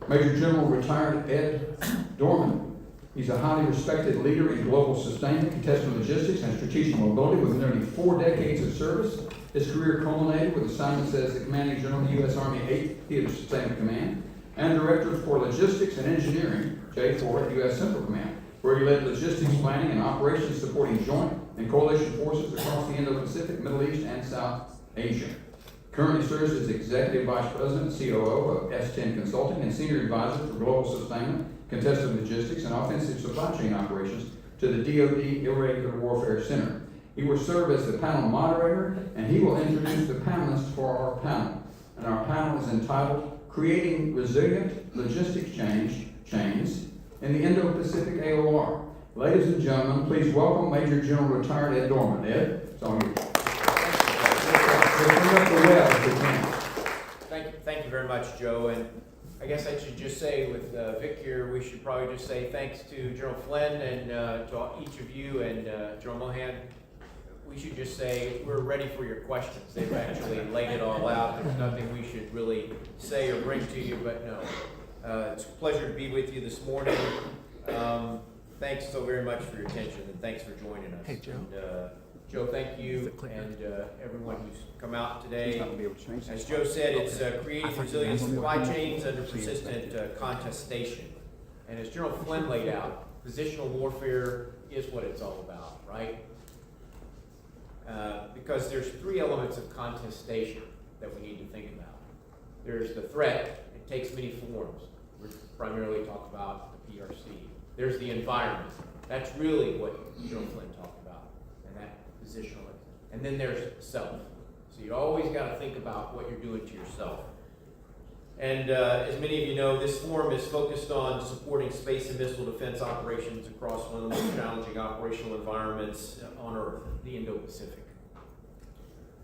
Major General retired Ed Dorman. He's a highly respected leader in global sustainment, contested logistics, and strategic mobility with nearly 4 decades of service. His career culminated with assignments as the Commanding General of the U.S. Army 8th Theater Sustainment Command and Director for Logistics and Engineering, J4 at U.S. Central Command, where he led logistics planning and operations supporting joint and coalition forces across the Indo-Pacific, Middle East, and South Asia. Currently serves as Executive Vice President, COO of S10 Consulting, and Senior Advisor for Global Sustainment, Contested Logistics, and Offensive Supply Chain Operations to the DoD Irregular Warfare Center. He will serve as the panel moderator, and he will introduce the panelists for our panel. And our panel is entitled, Creating Resilient Logistics Chains in the Indo-Pacific AOR. Ladies and gentlemen, please welcome Major General retired Ed Dorman. Ed, it's on you. Thank you very much, Joe. And I guess I should just say with Vic here, we should probably just say thanks to General Flynn and to each of you and General Mohan. We should just say we're ready for your questions. They've actually laid it all out. There's nothing we should really say or bring to you, but no. It's a pleasure to be with you this morning. Thanks so very much for your attention, and thanks for joining us. Hey, Joe. And, Joe, thank you, and everyone who's come out today. As Joe said, it's creating resilient supply chains under persistent contestation. And as General Flynn laid out, positional warfare is what it's all about, right? Because there's 3 elements of contestation that we need to think about. There's the threat. It takes many forms. We primarily talk about the PRC. There's the environment. That's really what General Flynn talked about, and that positionally. And then there's self. So you always got to think about what you're doing to yourself. And as many of you know, this forum is focused on supporting space and missile defense operations across one of the most challenging operational environments on Earth, the Indo-Pacific.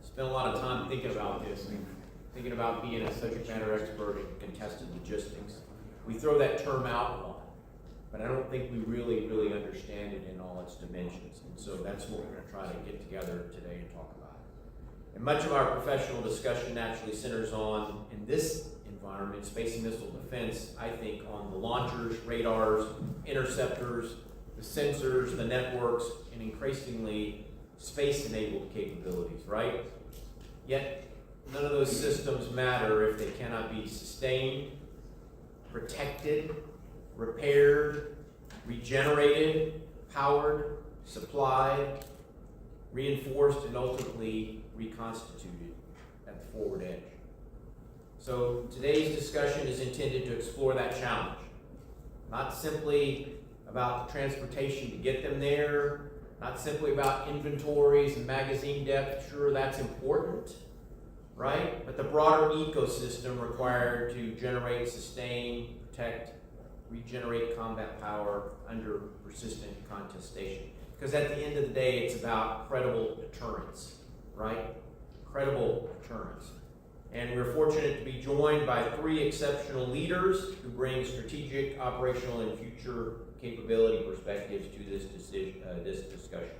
Spent a lot of time thinking about this, and thinking about being a subject matter expert in contested logistics. We throw that term out a lot, but I don't think we really understand it in all its dimensions. And so that's what we're going to try to get together today and talk about. And much of our professional discussion naturally centers on, in this environment, space and missile defense, I think, on the launchers, radars, interceptors, the sensors, the networks, and increasingly space-enabled capabilities, right? Yet, none of those systems matter if they cannot be sustained, protected, repaired, regenerated, powered, supplied, reinforced, and ultimately reconstituted at the forward edge. So today's discussion is intended to explore that challenge. Not simply about the transportation to get them there, not simply about inventories and magazine depth. Sure, that's important, right? But the broader ecosystem required to generate, sustain, protect, regenerate combat power under persistent contestation. Because at the end of the day, it's about credible deterrence, right? Credible deterrence. And we're fortunate to be joined by 3 exceptional leaders who bring strategic, operational, and future capability perspectives to this discussion.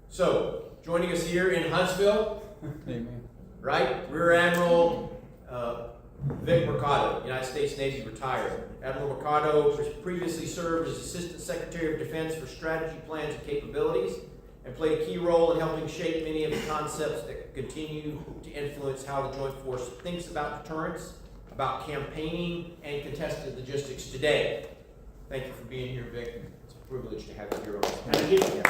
So, joining us here in Huntsville, right? Rear Admiral Vic Mercado, United States Navy retired. Admiral Mercado previously served as Assistant Secretary of Defense for Strategy, Plans, and Capabilities, and played a key role in helping shape many of the concepts that continue to influence how the Joint Force thinks about deterrence, about campaigning, and contested logistics today. Thank you for being here, Vic. It's a privilege to have you here on this panel.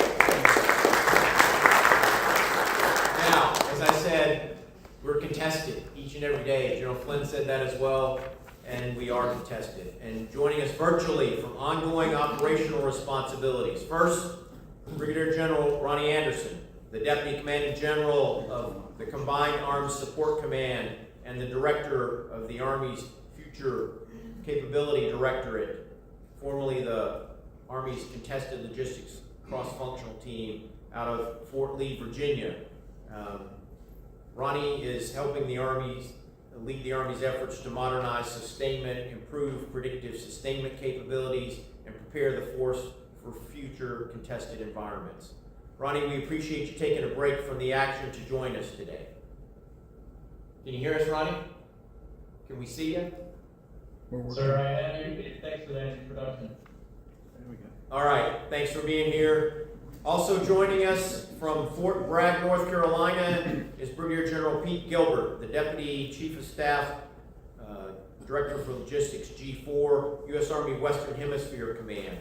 Now, as I said, we're contested each and every day. General Flynn said that as well, and we are contested. And joining us virtually from ongoing operational responsibilities. First, Brigadier General Ronnie Anderson, the Deputy Commanding General of the Combined Arms Support Command and the Director of the Army's Future Capability Directorate, formerly the Army's Contested Logistics Cross-Functional Team out of Fort Lee, Virginia. Ronnie is helping the Army lead the Army's efforts to modernize sustainment, improve predictive sustainment capabilities, and prepare the force for future contested environments. Ronnie, we appreciate you taking a break from the action to join us today. Can you hear us, Ronnie? Can we see you? We're working. Sir, I have you. Thanks for that introduction. There we go. All right, thanks for being here. Also joining us from Fort Bragg, North Carolina is Brigadier General Pete Gilbert, the Deputy Chief of Staff, Director for Logistics, G4, U.S. Army Western Hemisphere Command,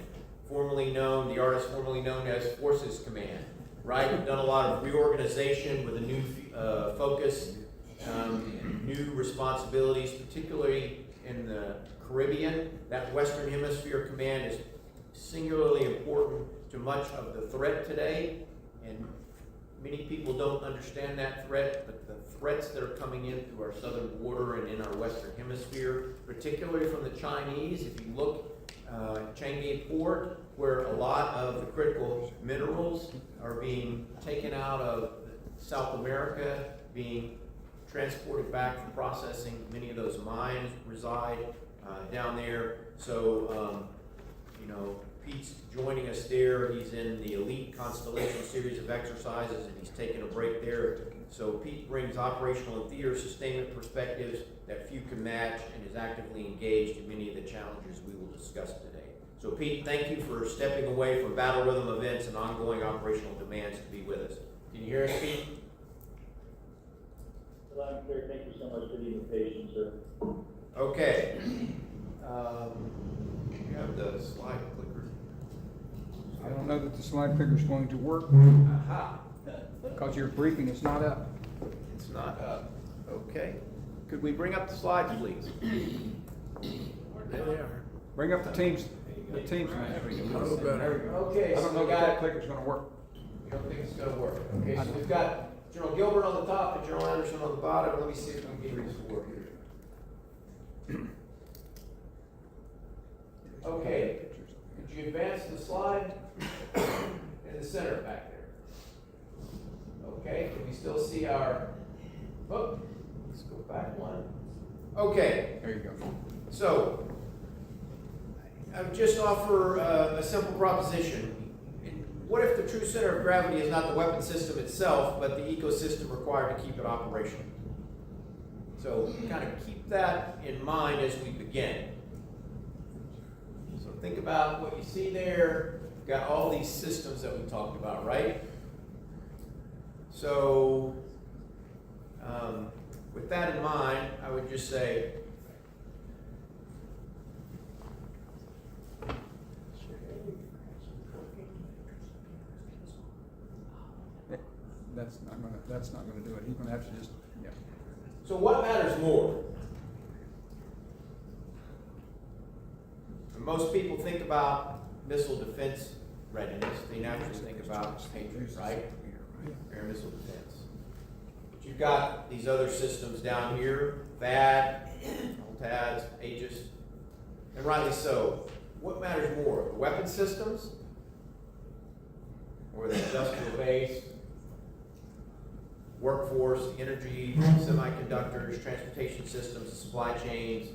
formerly known as Forces Command, right? We've done a lot of reorganization with a new focus, new responsibilities, particularly in the Caribbean. That Western Hemisphere Command is singularly important to much of the threat today, and many people don't understand that threat, but the threats that are coming in through our southern border and in our Western Hemisphere, particularly from the Chinese. If you look at Changi Port, where a lot of the critical minerals are being taken out of South America, being transported back for processing. Many of those mines reside down there. So, Pete's joining us there. He's in the Elite Constellation series of exercises, and he's taking a break there. So Pete brings operational and theater sustainment perspectives that few can match, and is actively engaged in many of the challenges we will discuss today. So Pete, thank you for stepping away from battle rhythm events and ongoing operational demands to be with us. Can you hear us, Pete? Hello, I'm clear. Thank you so much for the invitation, sir. Okay. You have the slide clicker. I don't know that the slide clicker is going to work Aha. because your briefing is not up. It's not up. Okay. Could we bring up the slides, please? There they are. Bring up the teams. The teams. There we go. Okay, Okay, I so don't know we if that got, clicker's going to work. you don't think it's gonna work? Okay, so we've got General Gilbert on the top and General Anderson on the bottom. Let me see if we can get this to work here. Okay, could you advance the slide in the center back there? Okay, can we still see our, let's go back one. Okay, There you go. so, I would just offer a simple proposition. What if the true center of gravity is not the weapon system itself, but the ecosystem required to keep it operational? So, kind of keep that in mind as we begin. So think about what you see there. You've got all these systems that we talked about, right? So, with that in mind, I would just say, That's not gonna do it. He's gonna have to just, yeah. so what matters more? When most people think about missile defense readiness, they naturally think about Patriot, right? Air missile defense. But you've got these other systems down here, THAAD, LTADS, Aegis, and rightly so. What matters more, the weapon systems or the industrial base, workforce, energy, semiconductors, transportation systems, the supply chains,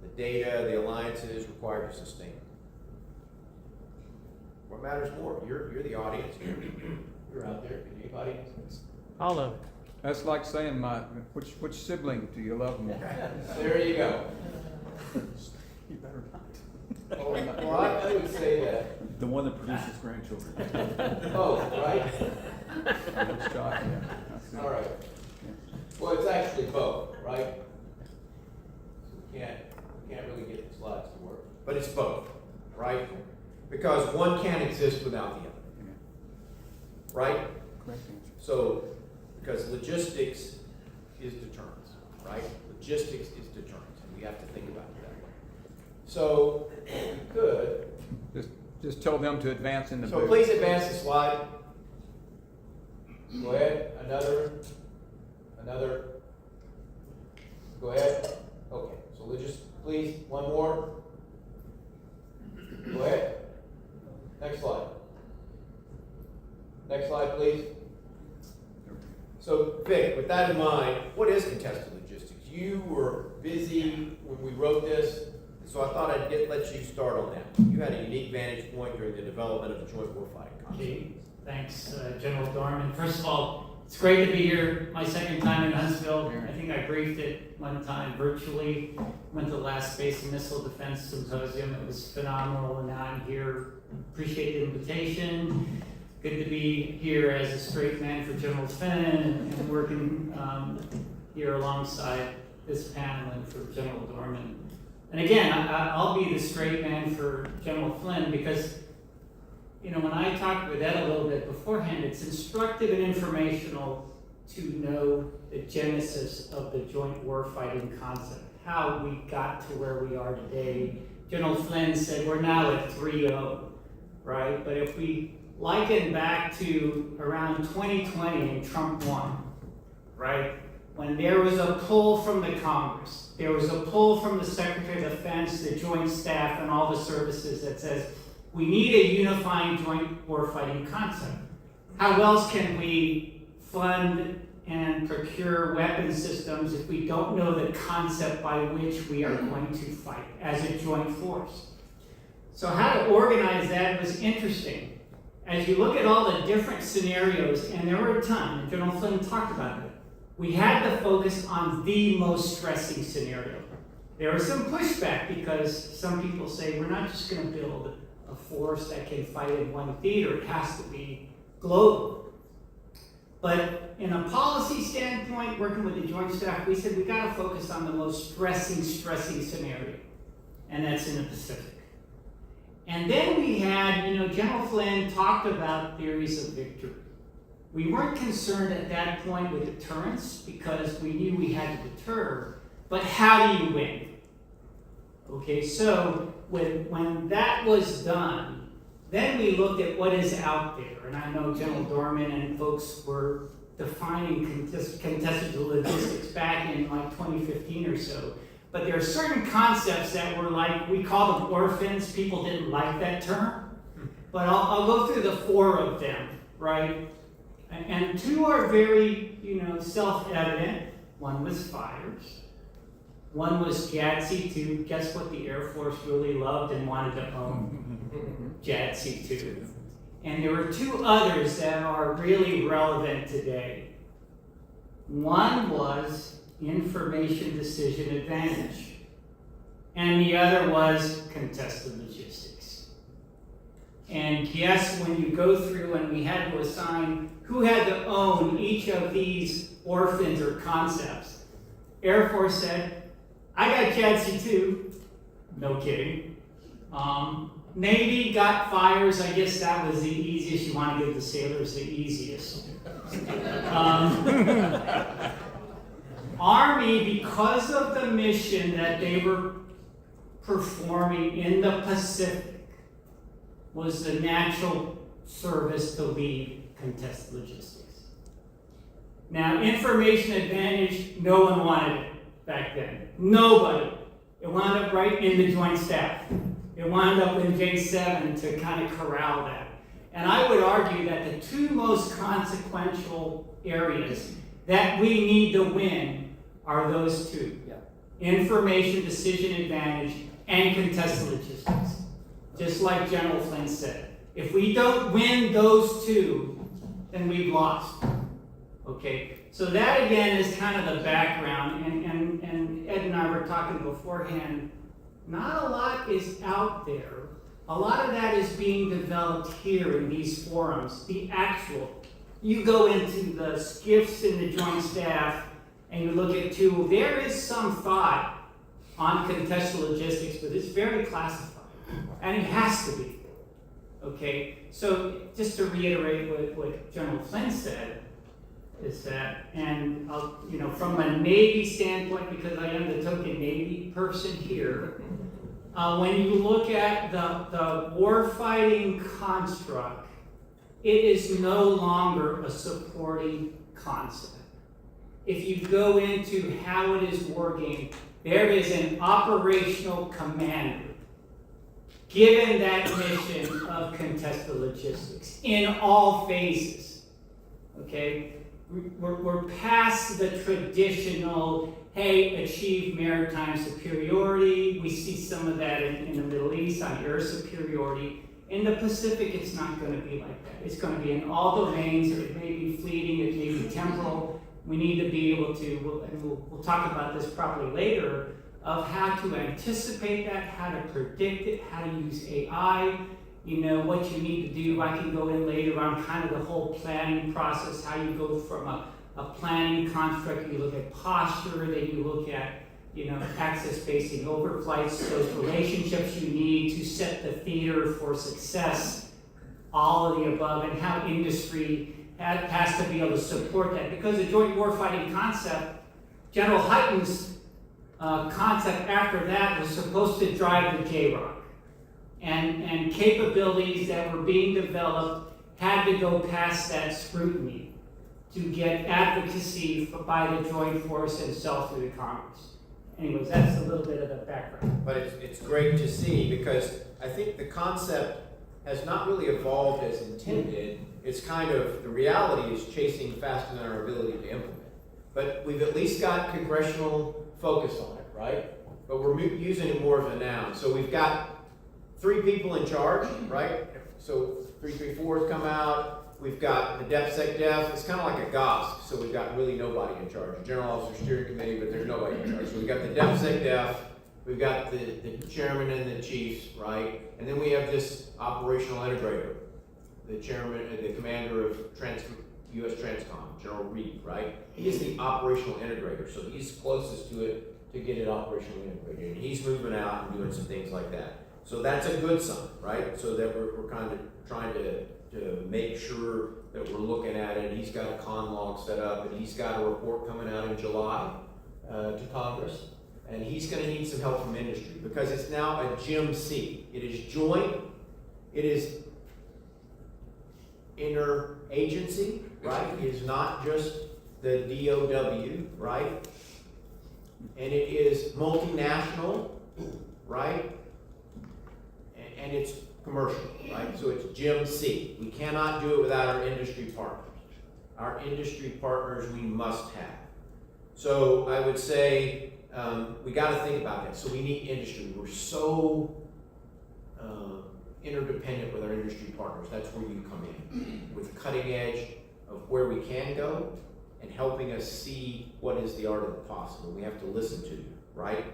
the data, the alliances required to sustain? What matters more? You're the audience. You're out there. Can anybody? All of it. That's like saying which sibling do you love more? There you go. You better not. Well, I would say that. The one that produces grandchildren. Oh, right? It's shot, yeah. That's it. All right. Yeah. Well, it's actually both, right? So we can't really get the slides to work. But it's both, right? Because one can't exist without the other, Yeah. right? Correct answer. So, because logistics is deterrence, right? Logistics is deterrence, and we have to think about it that way. So, if we could, Just tell them to advance in the so booth. please advance the slide. Go ahead, another. Go ahead. Okay, so we'll just, please, one more. Go ahead. Next slide. Next slide, please. So, Vic, with that in mind, what is contested logistics? You were busy when we wrote this, so I thought I'd let you start on that. You had a unique vantage point during the development of the Joint Warfighting Concept. Thanks, General Dorman. First of all, It's great to be here, my second time in Huntsville. I think I briefed it one time virtually. Went to the last Space and Missile Defense Symposium. It was phenomenal, and now I'm here. Appreciate the invitation. Good to be here as a straight man for General Flynn and working here alongside this panel and for General Dorman. And again, I'll be the straight man for General Flynn because, you know, when I talked with Ed a little bit beforehand, it's instructive and informational to know the genesis of the joint warfighting concept, how we got to where we are today. General Flynn said we're now at 3-0, right? But if we liken back to around 2020 and Trump won, right? When there was a pull from the Congress, there was a pull from the Secretary of Defense, the Joint Staff, and all the services that says, we need a unifying joint warfighting concept. How else can we fund and procure weapon systems if we don't know the concept by which we are going to fight as a joint force? So how to organize that was interesting. As you look at all the different scenarios, and there were a ton, and General Flynn talked about it, we had to focus on the most stressing scenario. There was some pushback because some people say we're not just going to build a force that can fight in one theater, it has to be global. But in a policy standpoint, working with the Joint Staff, we said we got to focus on the most stressing scenario, and that's in the Pacific. And then we had, you know, General Flynn talked about theories of victory. We weren't concerned at that point with deterrence because we knew we had to deter, but how do you win? Okay, so when that was done, then we looked at what is out there. And I know General Dorman and folks were defining contested logistics back in like 2015 or so. But there are certain concepts that were like, we call them orphans. People didn't like that term. But I'll go through the 4 of them, right? And 2 are very, you know, self-evident. One was fires. One was JADC2. Guess what the Air Force really loved and wanted to own? JADC2. And there were 2 others that are really relevant today. One was information decision advantage. And the other was contested logistics. And yes, when you go through and we had to assign who had to own each of these orphans or concepts, Air Force said, I got JADC2. No kidding. Navy got fires. I guess that was the easiest. You want to give the sailors the easiest. Army, because of the mission that they were performing in the Pacific, was the natural service to lead contested logistics. Now, information advantage, no one wanted it back then. Nobody. It wound up right in the Joint Staff. It wound up in J7 to kind of corral that. And I would argue that the 2 most consequential areas that we need to win are those 2. Yeah. Information decision advantage and contested logistics. Just like General Flynn said. If we don't win those 2, then we've lost. Okay, so that again is kind of the background, and Ed and I were talking beforehand, not a lot is out there. A lot of that is being developed here in these forums, the actual. You go into the SCIFs in the Joint Staff, and you look at 2, there is some thought on contested logistics, but it's very classified, and it has to be. Okay, so just to reiterate what General Flynn said, is that, and you know, from a Navy standpoint, because I am the token Navy person here, when you look at the warfighting construct, it is no longer a supporting concept. If you go into how it is wargamed, there is an operational commander given that mission of contested logistics in all phases. Okay? We're past the traditional, hey, achieve maritime superiority. We see some of that in the Middle East on air superiority. In the Pacific, it's not gonna be like that. It's gonna be in all domains, it may be fleeting, it may be temporal. We need to be able to, we'll talk about this probably later, of how to anticipate that, how to predict it, how to use AI, what you need to do. I can go in later on kind of the whole planning process, how you go from a planning construct, you look at posture, then you look at, access spacing, overflights, those relationships you need to set the theater for success, all of the above, and how industry has to be able to support that. Because the joint warfighting concept, General Hyten's concept after that was supposed to drive the JROC. And capabilities that were being developed had to go past that scrutiny to get advocacy by the Joint Force and sell through the Congress. Anyways, that's a little bit of the background. But it's great to see, because I think the concept has not really evolved as intended. It's kind of, the reality is chasing faster than our ability to implement. But we've at least got congressional focus on it, right? But we're using it more of a noun. So we've got 3 people in charge, right? So 334's come out. We've got the DepSecDef. It's kind of like a GOSC. So we've got really nobody in charge. The General Officer Steering Committee, but there's nobody in charge. So we've got the DepSecDef. We've got the chairman and the chiefs, right? And then we have this operational integrator, the chairman and the commander of U.S. Transcom, General Reed, right? He is the operational integrator, so he's closest to it to get it operationally integrated. And he's moving out and doing some things like that. So that's a good sign, right? So that we're kind of trying to make sure that we're looking at it. He's got a con log set up, and he's got a report coming out in July to Congress. And he's going to need some help from industry, because it's now a GIMC. It is joint, it is interagency, right? It is not just the DOW, right? And it is multinational, right? And it's commercial, right? So it's GIMC. We cannot do it without our industry partners. Our industry partners we must have. So I would say we got to think about that. So we need industry. We're so interdependent with our industry partners. That's where you come in, with cutting edge of where we can go and helping us see what is the art of the possible. We have to listen to you, right?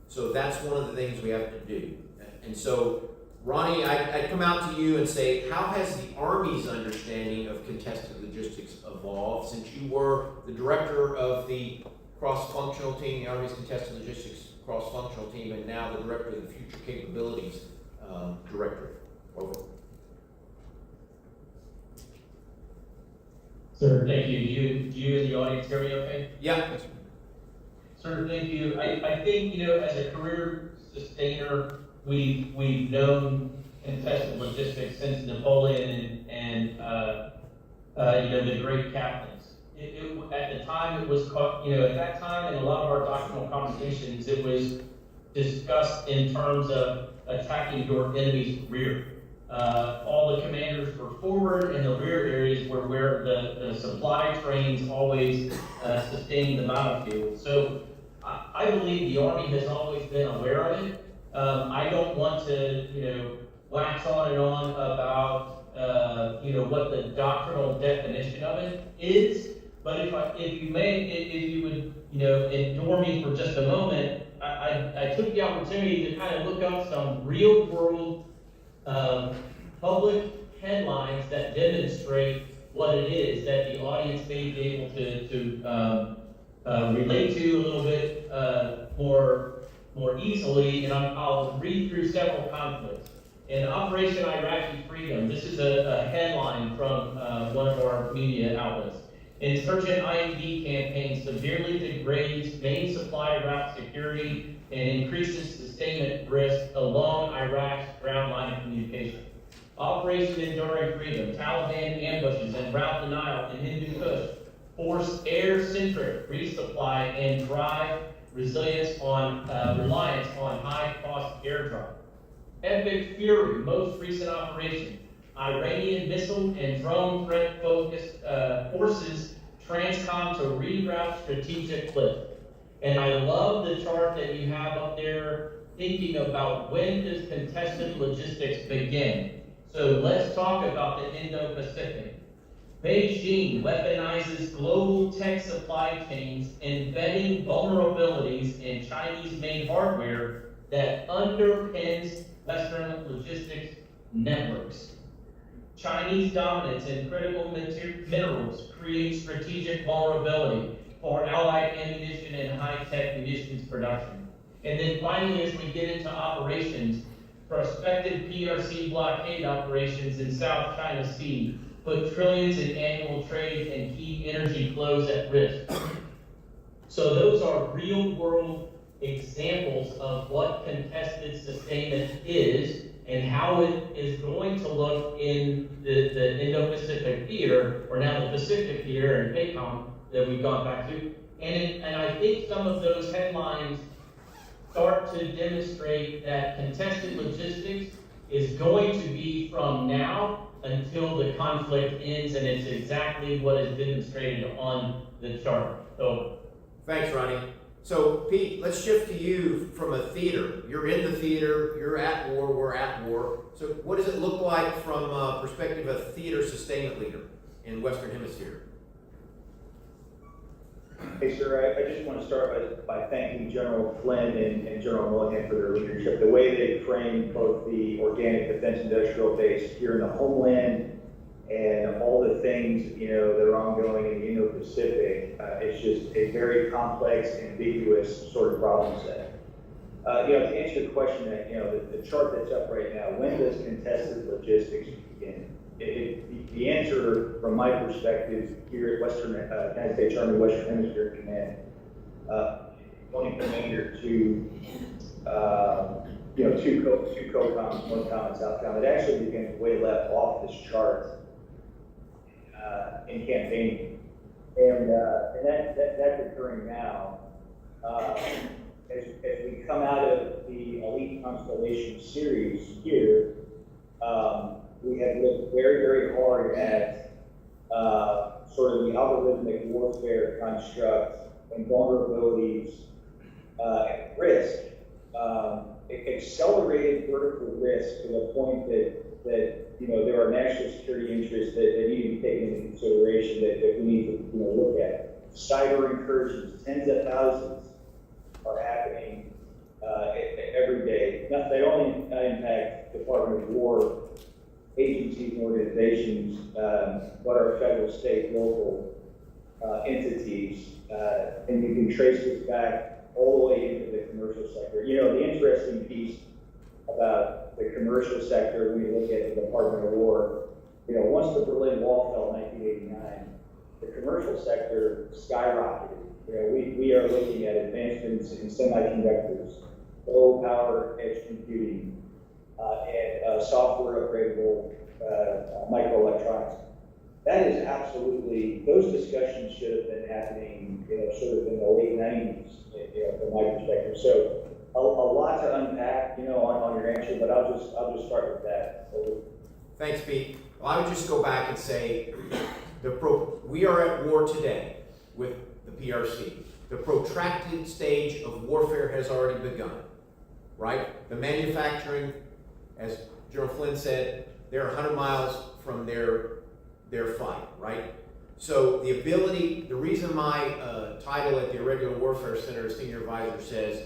So that's one of the things we have to do. And so, Ronnie, I'd come out to you and say, how has the Army's understanding of contested logistics evolved since you were the director of the cross-functional team, the Army's contested logistics cross-functional team, and now the director of the Future Capabilities Directorate? Over. Sir, thank you. Do you in the audience hear me okay? Yeah. Sir, thank you. I think, as a career sustainer, we've known contested logistics since Napoleon and the great captains. At the time, it was called, at that time in a lot of our doctrinal conversations, it was discussed in terms of attacking your enemy's rear. All the commanders were forward, and the rear areas were where the supply trains always sustained the battlefield. So I believe the Army has always been aware of it. I don't want to, wax on and on about, what the doctrinal definition of it is. But if you would, endure me for just a moment, I took the opportunity to kind of look up some real world public headlines that demonstrate what it is that the audience may be able to relate to a little bit more easily, and I'll read through several conflicts. In Operation Iraqi Freedom, this is a headline from one of our media outlets. Insurgent IED campaign severely degrades main supply route security and increases sustainment risk along Iraq's ground line of communication. Operation Enduring Freedom, Taliban ambushes and route denial in Hindu Kush force air-centric resupply and drive reliance on high-cost airdrop. Epic Fury, most recent operation. Iranian missile and drone threat-focused forces Transcom to reroute strategic lift. And I love the chart that you have up there thinking about when does contested logistics begin. So let's talk about the Indo-Pacific. Beijing weaponizes global tech supply chains, embedding vulnerabilities in Chinese-made hardware that underpins Western logistics networks. Chinese dominance in critical minerals creates strategic vulnerability for allied ammunition and high-tech munitions production. And then finally, as we get into operations, prospective PRC blockade operations in South China Sea put trillions in annual trade and key energy flows at risk. So those are real-world examples of what contested sustainment is and how it is going to look in the Indo-Pacific theater, or now the Pacific theater and PACOM that we've gone back to. And I think some of those headlines start to demonstrate that contested logistics is going to be from now until the conflict ends, and it's exactly what is demonstrated on the chart. So, Thanks, Ronnie. So, Pete, let's shift to you from a theater. You're in the theater, you're at war, we're at war. So what does it look like from a perspective of a theater sustainment leader in Western Hemisphere? Hey, sir, I just want to start by thanking General Flynn and General Mulligan for their leadership. The way they framed both the Organic Defense Industrial Base here in the homeland and all the things, that are ongoing in the Indo-Pacific, it's just a very complex, ambiguous sort of problem set. To answer your question, the chart that's up right now, when does contested logistics begin? The answer, from my perspective, here at Western United States Army Western Hemisphere Command, going commander to two COCOMs, one COM and South COM, it actually begins way left off this chart in campaigning, and that's occurring now. As we come out of the Elite Constellation series here, we have looked very, very hard at sort of the algorithmic warfare construct and vulnerabilities and risk, accelerated vertical risk to the point that there are national security interests that need to be taken into consideration that we need to look at. Cyber incursions, tens of thousands are happening every day. They only impact Department of War agencies and organizations, but our federal, state, local entities, and you can trace this back all the way into the commercial sector. The interesting piece about the commercial sector, when you look at the Department of War, once the Berlin Wall fell in 1989, the commercial sector skyrocketed. We are looking at advancements in semiconductors, low power edge computing, and software upgradable microelectronics. That is absolutely, those discussions should have been happening, sort of in the late 90s, from my perspective. So a lot to unpack, on your answer, but I'll just start with that. Thanks, Pete. Well, I would just go back and say, we are at war today with the PRC. The protracted stage of warfare has already begun, right? The manufacturing, as General Flynn said, they're 100 miles from their fight, right? So the reason my title at the Irregular Warfare Center as Senior Advisor says,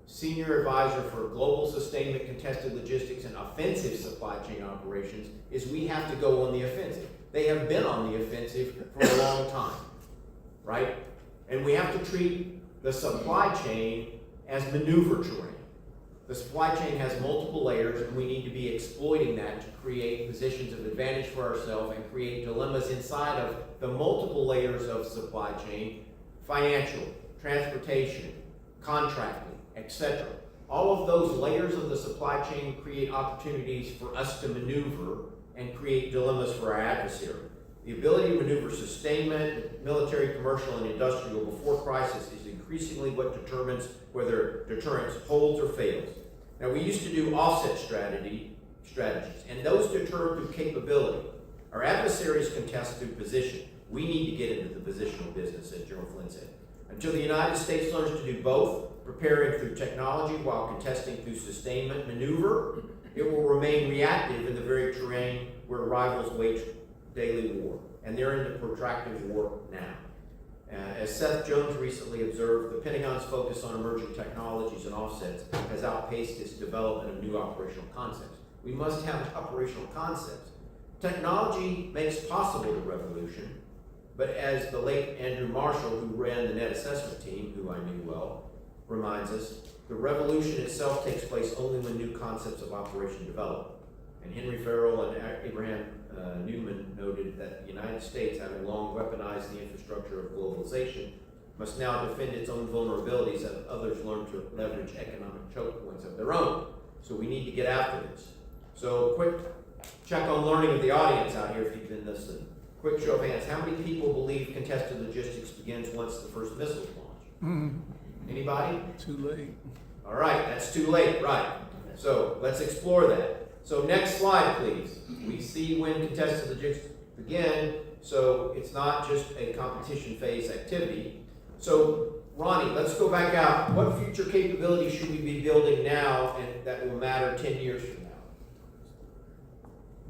Senior Advisor for Global Sustainment, Contested Logistics, and Offensive Supply Chain Operations, is we have to go on the offensive. They have been on the offensive for a long time, right? And we have to treat the supply chain as maneuver terrain. The supply chain has multiple layers, and we need to be exploiting that to create positions of advantage for ourselves and create dilemmas inside of the multiple layers of supply chain: financial, transportation, contracting, etc. All of those layers of the supply chain create opportunities for us to maneuver and create dilemmas for our adversary. The ability to maneuver sustainment, military, commercial, and industrial before crisis is increasingly what determines whether deterrence holds or fails. Now, we used to do offset strategies, and those deter through capability. Our adversaries contest through position. We need to get into the positional business, as General Flynn said. Until the United States learns to do both, preparing through technology while contesting through sustainment maneuver. It will remain reactive in the very terrain where rivals wage daily war, and they're in the protracted war now. As Seth Jones recently observed, the Pentagon's focus on emerging technologies and offsets has outpaced its development of new operational concepts. We must have operational concepts. Technology makes possible the revolution, but as the late Andrew Marshall, who ran the net assessment team, who I knew well, reminds us, the revolution itself takes place only when new concepts of operation develop. And Henry Farrell and Abraham Newman noted that the United States, having long weaponized the infrastructure of globalization, must now defend its own vulnerabilities as others learn to leverage economic choke points of their own. So we need to get after this. So quick check on learning of the audience out here if you've been listening. Quick show of hands. How many people believe contested logistics begins once the first missiles launch? Anybody? Too late. All right, that's too late, right. So let's explore that. So next slide, please. We see when contested logistics begin, so it's not just a competition phase activity. So Ronnie, let's go back out. What future capabilities should we be building now and that will matter 10 years from now?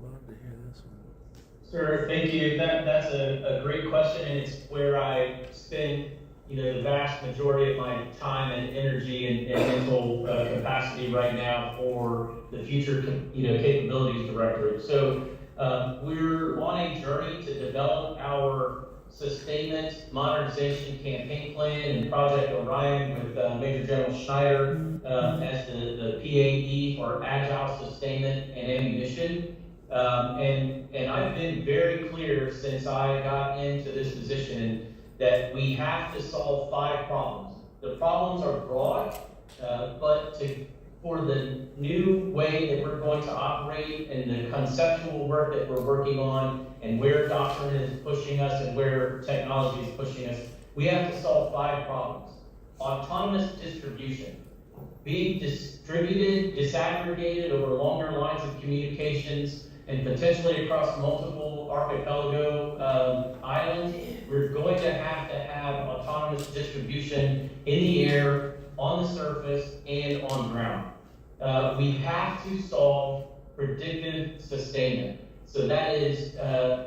Love to hear this one. Sure, thank you. That's a great question, and it's where I spend, the vast majority of my time and energy and mental capacity right now for the future, capabilities directorate. So we're on a journey to develop our sustainment modernization campaign plan and Project Orion with Major General Schneider as the PAE for Agile Sustainment and Ammunition. And I've been very clear since I got into this position that we have to solve 5 problems. The problems are broad, but for the new way that we're going to operate and the conceptual work that we're working on and where doctrine is pushing us and where technology is pushing us, we have to solve 5 problems. Autonomous distribution, being distributed, disaggregated over longer lines of communications and potentially across multiple archipelago islands. We're going to have autonomous distribution in the air, on the surface, and on ground. We have to solve predictive sustainment. So that is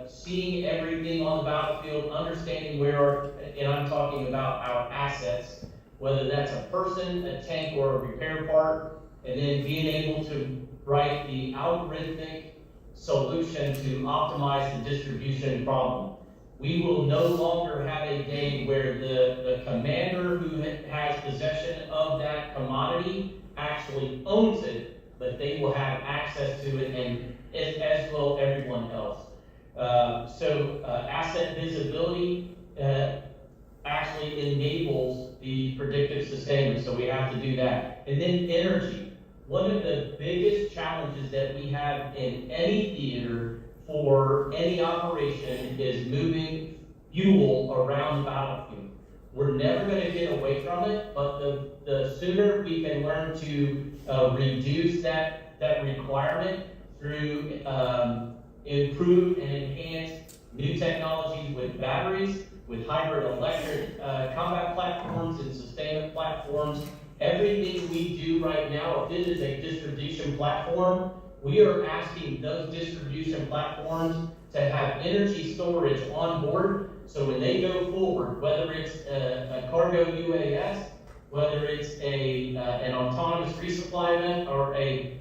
seeing everything on the battlefield, understanding and I'm talking about our assets, whether that's a person, a tank, or a repair part, and then being able to write the algorithmic solution to optimize the distribution problem. We will no longer have a day where the commander who has possession of that commodity actually owns it, but they will have access to it, and as will everyone else. Asset visibility actually enables the predictive sustainment, so we have to do that. And then energy. One of the biggest challenges that we have in any theater for any operation is moving fuel around the battlefield. We're never going to get away from it, but the sooner we can learn to reduce that requirement through improved and enhanced new technologies with batteries, with hybrid electric combat platforms and sustainment platforms. Everything we do right now, if it is a distribution platform, we are asking those distribution platforms to have energy storage on board, so when they go forward, whether it's a cargo UAS, whether it's an autonomous resupply event or a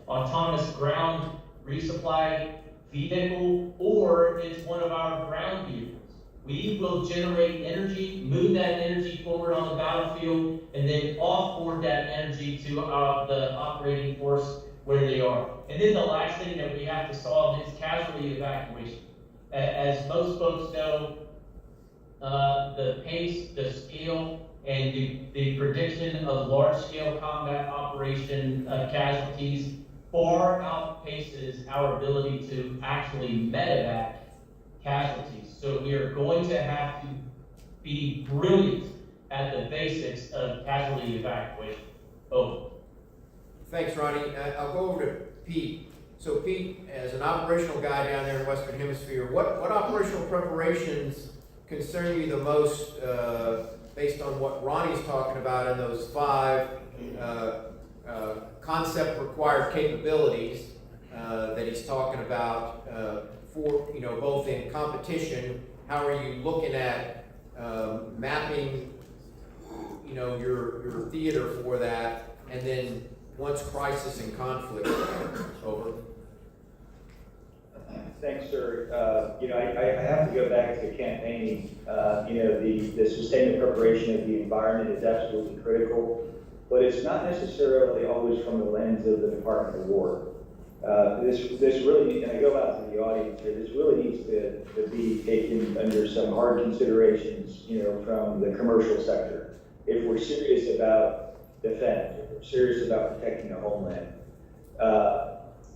autonomous ground resupply vehicle, or it's one of our ground vehicles, we will generate energy, move that energy forward on the battlefield, and then offboard that energy to the operating force where they are. And then the last thing that we have to solve is casualty evacuation. As most folks know, the pace, the scale, and the prediction of large-scale combat operation casualties far outpaces our ability to actually medevac casualties. So we are going to have to be brilliant at the basics of casualty evacuation. Over. Thanks, Ronnie. I'll go over to Pete. So Pete, as an operational guy down there in the Western Hemisphere, what operational preparations concern you the most based on what Ronnie's talking about in those 5 concept required capabilities that he's talking about for, you know, both in competition, how are you looking at mapping, you know, your theater for that, and then once crisis and conflict over. Thanks, sir. You know, I have to go back to campaigning. You know, the sustained preparation of the environment is absolutely critical, but it's not necessarily always from the lens of the Department of War. This really, and I go out to the audience here, this really needs to be taken under some hard considerations, you know, from the commercial sector. If we're serious about defense, if we're serious about protecting the homeland,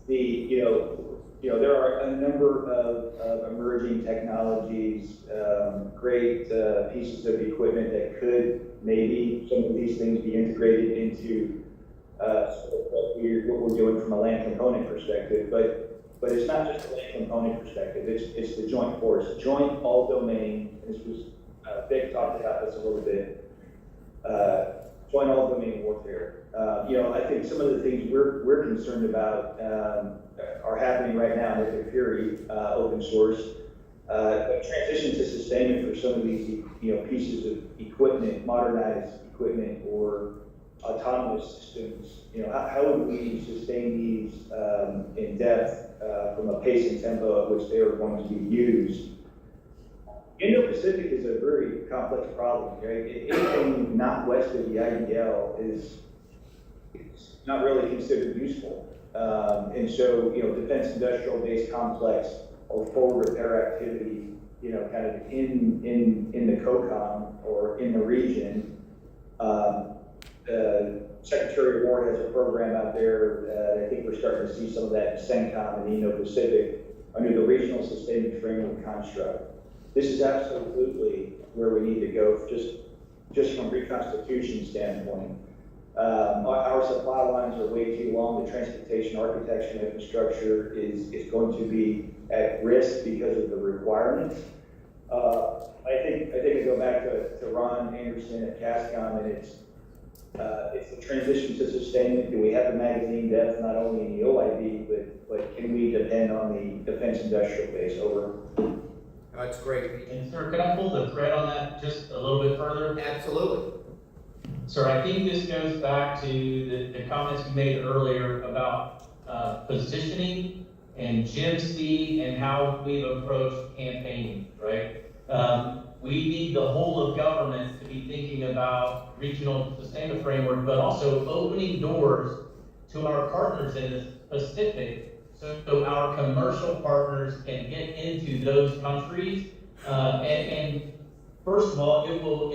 you know, there are a number of emerging technologies, great pieces of equipment that could maybe some of these things be integrated into what we're doing from a land component perspective. But it's not just a land component perspective. It's the joint force, joint all domain. This was Vic talked about this a little bit. Joint all domain warfare. You know, I think some of the things we're concerned about are happening right now with the Fury open source. Transition to sustainment for some of these, you know, pieces of equipment, modernized equipment, or autonomous systems. You know, how would we sustain these in depth from a pace and tempo at which they are going to be used? Indo-Pacific is a very complex problem, right? Anything not west of the IDL is not really considered useful. And so, you know, defense industrial base complex or forward repair activity, you know, kind of in the COCOM or in the region. The Secretary of War has a program out there. I think we're starting to see some of that in CENTCOM and the Indo-Pacific under the Regional Sustainment Framework construct. This is absolutely where we need to go, just from a reconstitution standpoint. Our supply lines are way too long. The transportation architecture and infrastructure is going to be at risk because of the requirements. I think I go back to Ron Anderson at CASCOM, and it's the transition to sustainment. Do we have the magazine depth not only in the OIB, but can we depend on the defense industrial base? Over. That's great. And sir, could I pull the thread on that just a little bit further? Absolutely. Sir, I think this goes back to the comments you made earlier about positioning and GMC and how we've approached campaigning, right? We need the whole of government to be thinking about regional sustainment framework, but also opening doors to our partners in the Pacific so our commercial partners can get into those countries. And first of all, it will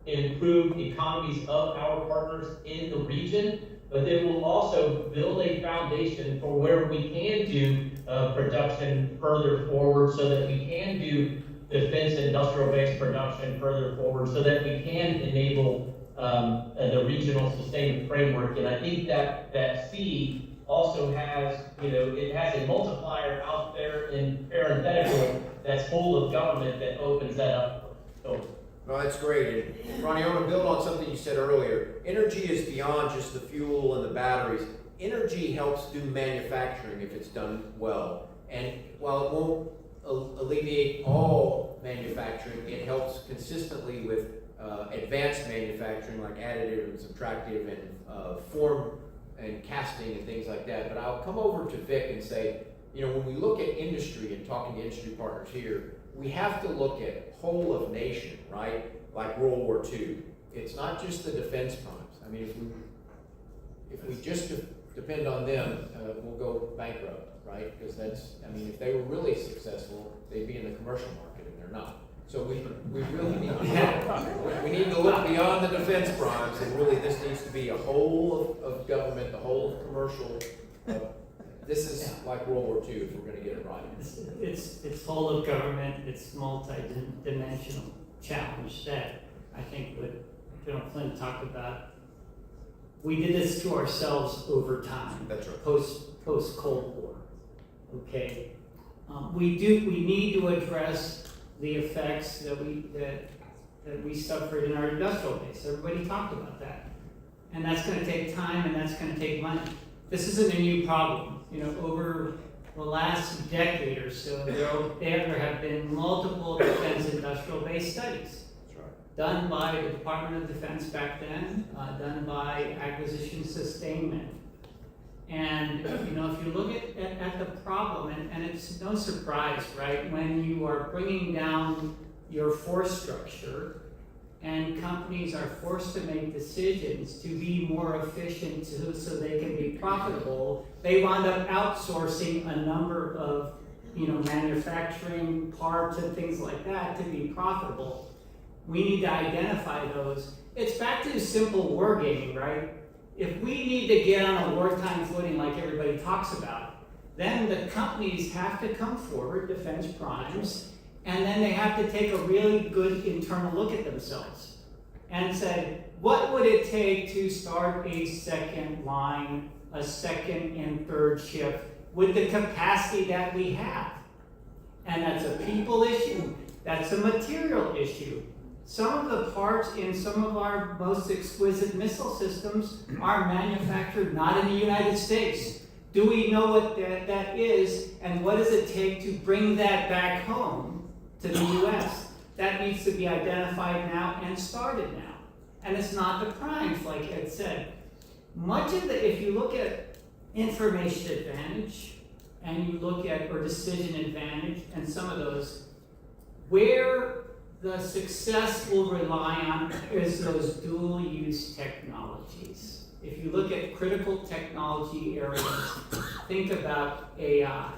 improve economies of our partners in the region, but it will also build a foundation for where we can do production further forward, so that we can do defense industrial base production further forward, so that we can enable the regional sustainment framework. And I think that C also has, you know, it has a multiplier out there in parenthetical that's full of government that opens that up. So, Well, that's great. And Ronnie, I want to build on something you said earlier. Energy is beyond just the fuel and the batteries. Energy helps do manufacturing if it's done well. And while it won't alleviate all manufacturing, it helps consistently with advanced manufacturing like additive and subtractive and form and casting and things like that. But I'll come over to Vic and say, you know, when we look at industry and talking to industry partners here, we have to look at whole of nation, right? Like World War II. It's not just the defense primes. I mean, if we just depend on them, we'll go bankrupt, right? Because that's, I mean, if they were really successful, they'd be in the commercial market, and they're not. So we really need we need to look beyond the defense primes, and really this needs to be a whole of government, the whole of commercial. This is like World War II if we're going to get it right. It's whole of government, it's multi-dimensional challenge that I think what General Flynn talked about. We did this to ourselves over time. That's right. Post Cold War. Okay. We need to address the effects that that we suffered in our industrial base. Everybody talked about that. And that's gonna take time and that's gonna take money. This isn't a new problem. You know, over the last decade or so, there have been multiple defense industrial base studies done by the Department of Defense back then, done by Acquisition Sustainment. And, you know, if you look at the problem, and it's no surprise, right, when you are bringing down your force structure and companies are forced to make decisions to be more efficient so they can be profitable, they wind up outsourcing a number of, you know, manufacturing parts and things like that to be profitable. We need to identify those. It's back to simple wargaming, right? If we need to get on a wartime footing like everybody talks about, then the companies have to come forward, defense primes, and then they have to take a really good internal look at themselves and say, what would it take to start a second line, a second and third shift with the capacity that we have? And that's a people issue, that's a material issue. Some of the parts in some of our most exquisite missile systems are manufactured not in the United States. Do we know what that is, and what does it take to bring that back home to the US? That needs to be identified now and started now. And it's not the primes, like Ed said. Much of the, if you look at information advantage, and you look at, or decision advantage, and some of those, where the success will rely on is those dual use technologies. If you look at critical technology areas, think about AI,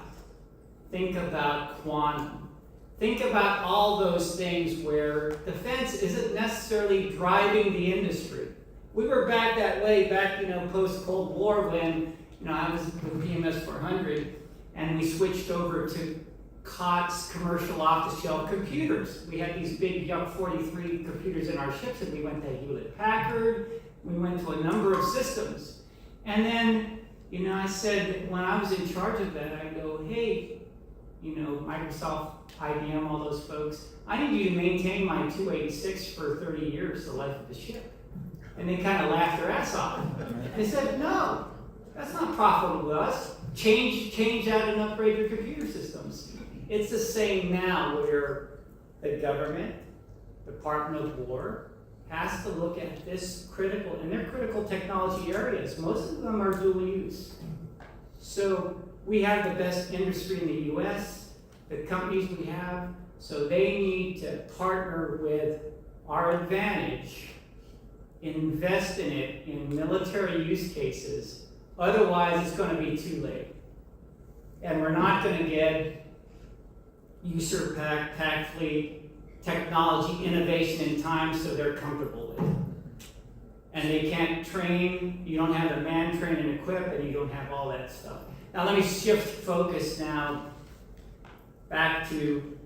think about quantum, think about all those things where defense isn't necessarily driving the industry. We were back that way, you know, post-Cold War when, you know, I was with PMS 400 and we switched over to COTS, commercial off-the-shelf computers. We had these big Yuck 43 computers in our ships, and we went to Hewlett-Packard, we went to a number of systems. And then, you know, I said, when I was in charge of that, I go, hey, you know, Microsoft, IBM, all those folks, I need you to maintain my 286 for 30 years, the life of the ship. And they kind of laughed their ass off. They said, no, that's not profitable to us. Change out and upgrade your computer systems. It's the same now where the government, Department of War, has to look at this critical, and they're critical technology areas. Most of them are dual use. So we have the best industry in the US, the companies we have, so they need to partner with our advantage, invest in it in military use cases. Otherwise, it's going to be too late. And we're not going to get user pack fleet technology innovation in time so they're comfortable with it. And they can't train, you don't have the man train and equip, and you don't have all that stuff. Now let me shift focus now back to,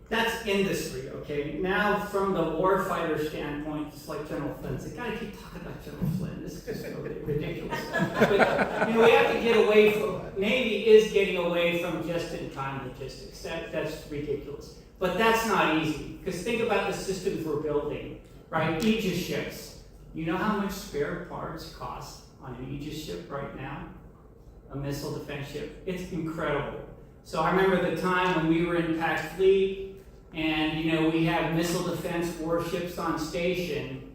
that's industry, okay? Now from the warfighter standpoint, just like General Flynn said, gotta keep talking about General Flynn, this is just so ridiculous. But you know, we have to get away from, Navy is getting away from just-in-time logistics, that's ridiculous. But that's not easy, because think about the systems we're building, right? Aegis ships. You know how much spare parts cost on an Aegis ship right now? A missile defense ship, it's incredible. So I remember the time when we were in Pac Fleet, and you know, we have missile defense warships on station,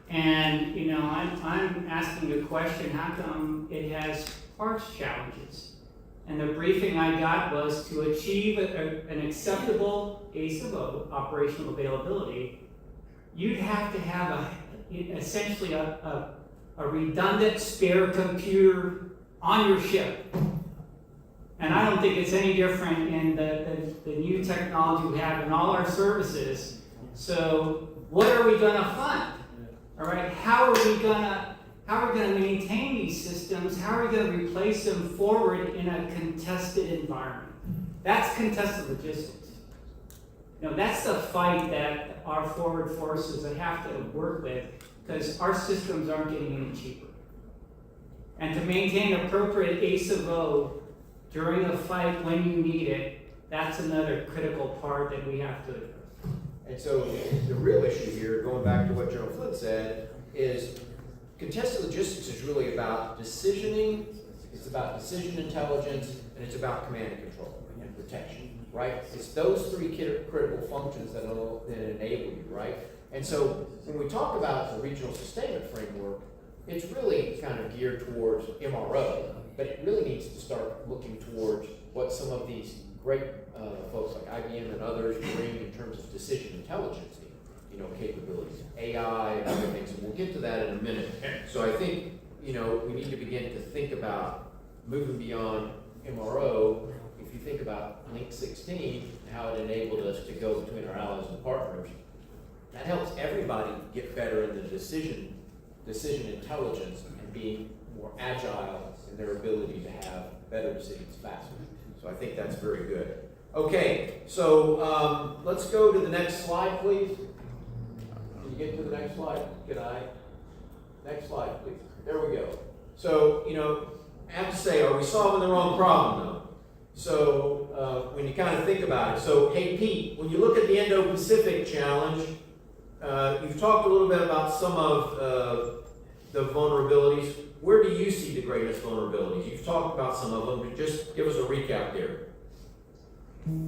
and you know, I'm asking a question, how come it has parts challenges? And the briefing I got was to achieve an acceptable ACE of O, operational availability, you'd have to have essentially a redundant spare computer on your ship. And I don't think it's any different in the new technology we have in all our services. So what are we gonna fund? All right, how are we gonna maintain these systems? How are we gonna replace them forward in a contested environment? That's contested logistics. You know, that's the fight that our forward forces have to work with, because our systems aren't getting any cheaper. And to maintain appropriate ACE of O during a fight when you need it, that's another critical part that we have to address. And so the real issue here, going back to what General Flynn said, is contested logistics is really about decisioning, it's about decision intelligence, and it's about command and control and protection, right? It's those three critical functions that enable you, right? And so when we talk about the regional sustainment framework, it's really kind of geared towards MRO, but it really needs to start looking towards what some of these great folks like IBM and others bring in terms of decision intelligence, capabilities, AI and other things, and we'll get to that in a minute. So I think, we need to begin to think about moving beyond MRO. If you think about Link 16, how it enabled us to go between our allies and partners, that helps everybody get better in the decision intelligence and being more agile in their ability to have better decisions faster. So I think that's very good. Okay, so let's go to the next slide, please. Can you get to the next slide? Can I? Next slide, please. There we go. So, I have to say, are we solving the wrong problem, though? So, when you kind of think about it. So, hey, Pete, when you look at the Indo-Pacific Challenge, you've talked a little bit about some of the vulnerabilities. Where do you see the greatest vulnerabilities? You've talked about some of them, but just give us a recap there.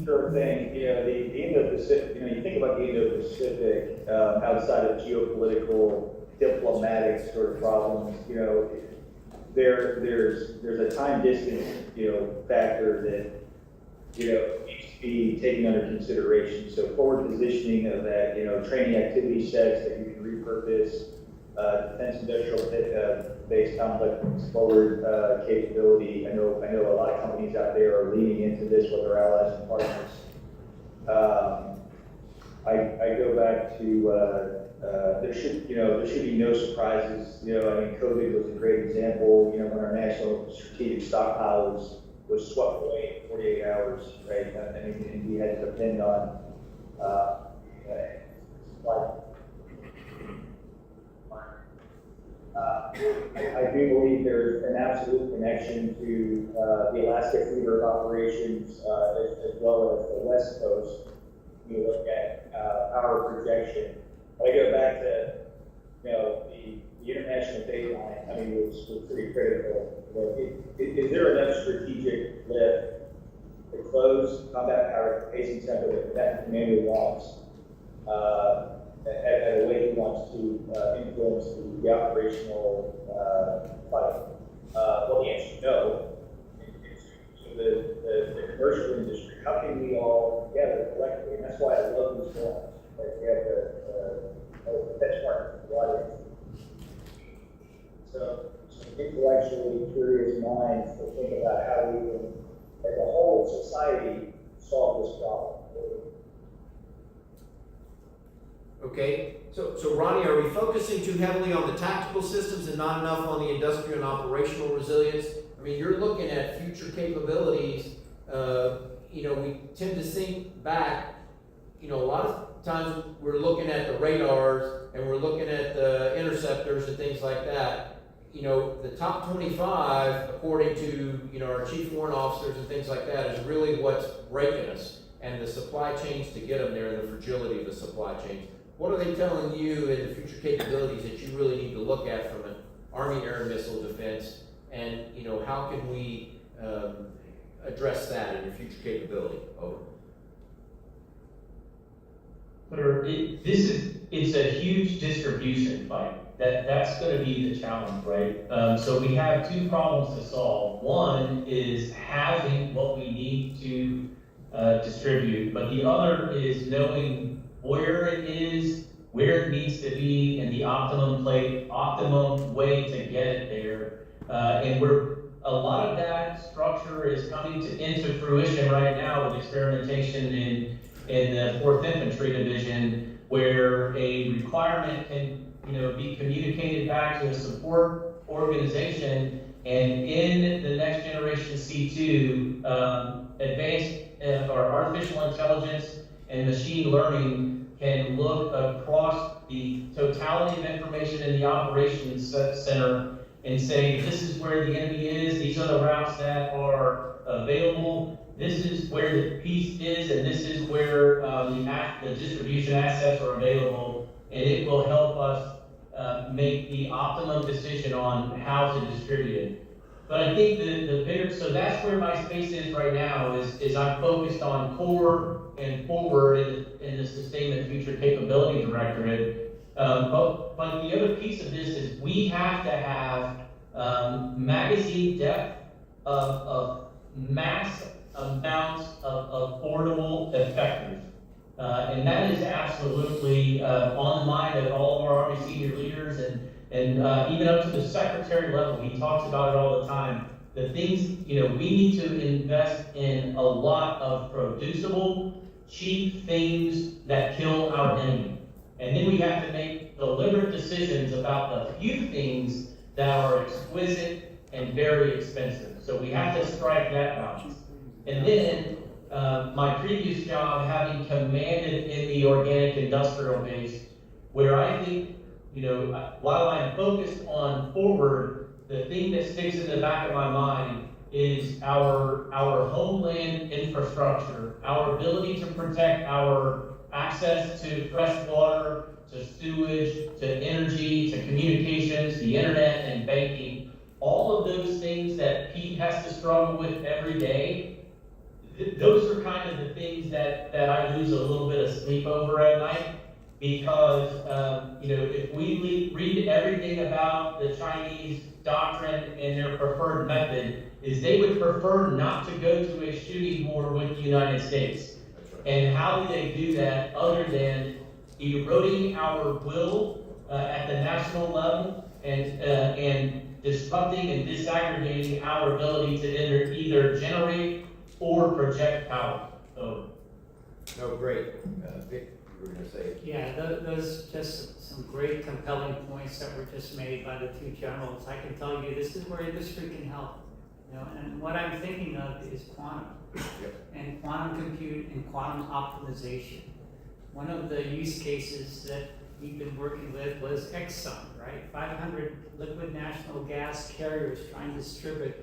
Sure thing. The Indo-Pacific, you think about the Indo-Pacific outside of geopolitical, diplomatic sort of problems, there's a time distance, factor that, needs to be taken under consideration. So forward positioning of that, training activity sets that you can repurpose, defense industrial based complex forward capability. I know a lot of companies out there are leaning into this with their allies and partners. I go back to there should be no surprises. COVID was a great example. When our national strategic stockpile was swept away in 48 hours, right? And we had to depend on supply. I do believe there's an absolute connection to the Alaska Freebird operations as well as the West Coast. You look at power projection. I go back to the international date line. Was pretty critical. Is there enough strategic lift to close combat power pacing center that commander wants? At a way he wants to influence the operational fight? Well, the answer is no. So the commercial industry, how can we all together collectively? And that's why I love these forums. We have the benchmark water. So intellectually curious minds to think about how we can, as a whole society, solve this problem. Okay, so Ronnie, are we focusing too heavily on the tactical systems and not enough on the industrial and operational resilience? You're looking at future capabilities. We tend to think back. A lot of times we're looking at the radars and we're looking at the interceptors and things like that. The top 25, according to our chief warrant officers and things like that, is really what's breaking us, and the supply chains to get them there and the fragility of the supply chains. What are they telling you in the future capabilities that you really need to look at from an Army air and missile defense? And, how can we address that in your future capability? Over. It's a huge distribution fight. That's going to be the challenge, right? So we have two problems to solve. One is having what we need to distribute, but the other is knowing where it is, where it needs to be, and the optimum way to get it there. And a lot of that structure is coming into fruition right now with experimentation in the 4th Infantry Division, where a requirement can be communicated back to a support organization, and in the next generation C2, advanced or artificial intelligence and machine learning can look across the totality of information in the operations center and say, this is where the enemy is, these are the routes that are available. This is where the piece is, and this is where the distribution assets are available, and it will help us make the optimum decision on how to distribute it. But I think the bigger, so that's where my space is right now, is I'm focused on core and forward in the Sustainment Future Capability Directorate. But the other piece of this is we have to have magazine depth of mass amounts of affordable effectors. And that is absolutely on the mind of all of our Army senior leaders and even up to the secretary level. He talks about it all the time. The things, we need to invest in a lot of producible, cheap things that kill our enemy. And then we have to make deliberate decisions about the few things that are exquisite and very expensive. So we have to strike that balance. And then, my previous job, having commanded in the organic industrial base, where I think, while I'm focused on forward, the thing that sticks in the back of my mind is our homeland infrastructure, our ability to protect our access to fresh water, to sewage, to energy, to communications, the internet, and banking. All of those things that Pete has to struggle with every day. Those are kind of the things that I lose a little bit of sleep over at night, because if we read everything about the Chinese doctrine and their preferred method, is they would prefer not to go to a shooting war with the United States. And how do they do that other than eroding our will at the national level and disrupting and disaggregating our ability to either generate or project power. So, No, great. Vic, you were gonna say. Yeah, those just some great compelling points that were just made by the two generals. I can tell you, this is where industry can help. And what I'm thinking of is quantum, and quantum compute and quantum optimization. One of the use cases that we've been working with was Exxon, right? 500 liquid natural gas carriers trying to distribute,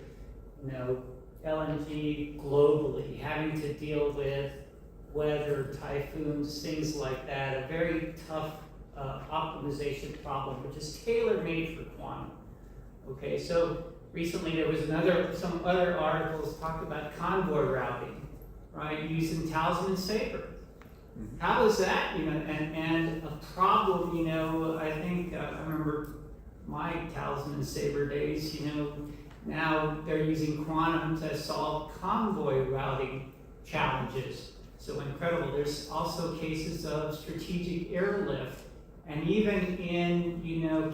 LNG globally, having to deal with weather, typhoons, things like that. A very tough optimization problem, which is tailor-made for quantum. Okay, so recently there was some other articles talked about convoy routing, right? Using Talisman Sabre. How is that, and a problem, I think, I remember my Talisman Sabre days, now they're using quantum to solve convoy routing challenges. So incredible. There's also cases of strategic airlift, and even in,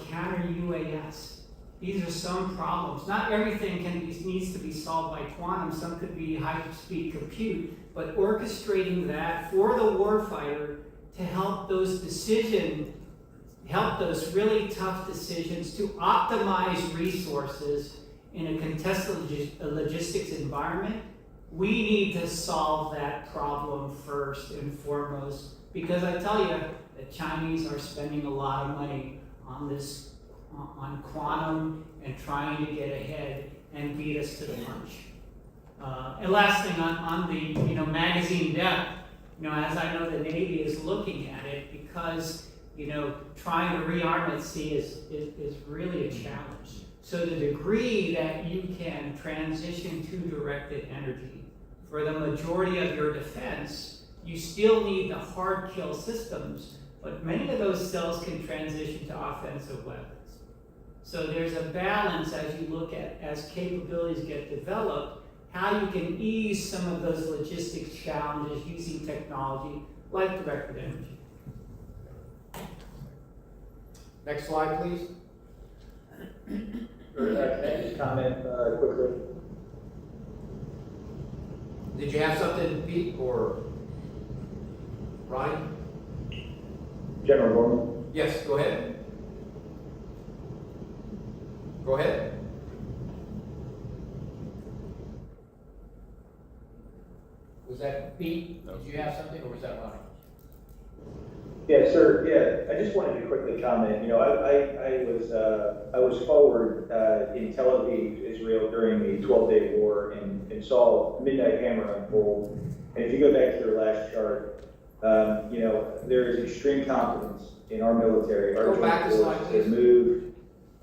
counter UAS. These are some problems. Not everything needs to be solved by quantum. Some could be high-speed compute, but orchestrating that for the warfighter to help those really tough decisions to optimize resources in a contested logistics environment. We need to solve that problem first and foremost, because I tell you, the Chinese are spending a lot of money on this, on quantum, and trying to get ahead and beat us to the punch. And last thing on the magazine depth, as I know the Navy is looking at it, because trying to rearm at sea is really a challenge. So the degree that you can transition to directed energy for the majority of your defense, you still need the hard kill systems, but many of those cells can transition to offensive weapons. So there's a balance as you look at, as capabilities get developed, how you can ease some of those logistics challenges using technology like directed energy. Next slide, please. Can I just comment quickly? Did you have something, Pete or Ryan? General Gorman? Yes, go ahead. Go ahead. Was that Pete? Did you have something, or was that Ryan? Yeah, sir, yeah, I just wanted to quickly comment, you know, I was forward, in Tel Aviv, Israel during the 12-day war and saw Midnight Hammer unfold. And if you go back to your last chart, you know, there is extreme confidence in our military, our Go back a joint slide, forces please. have moved,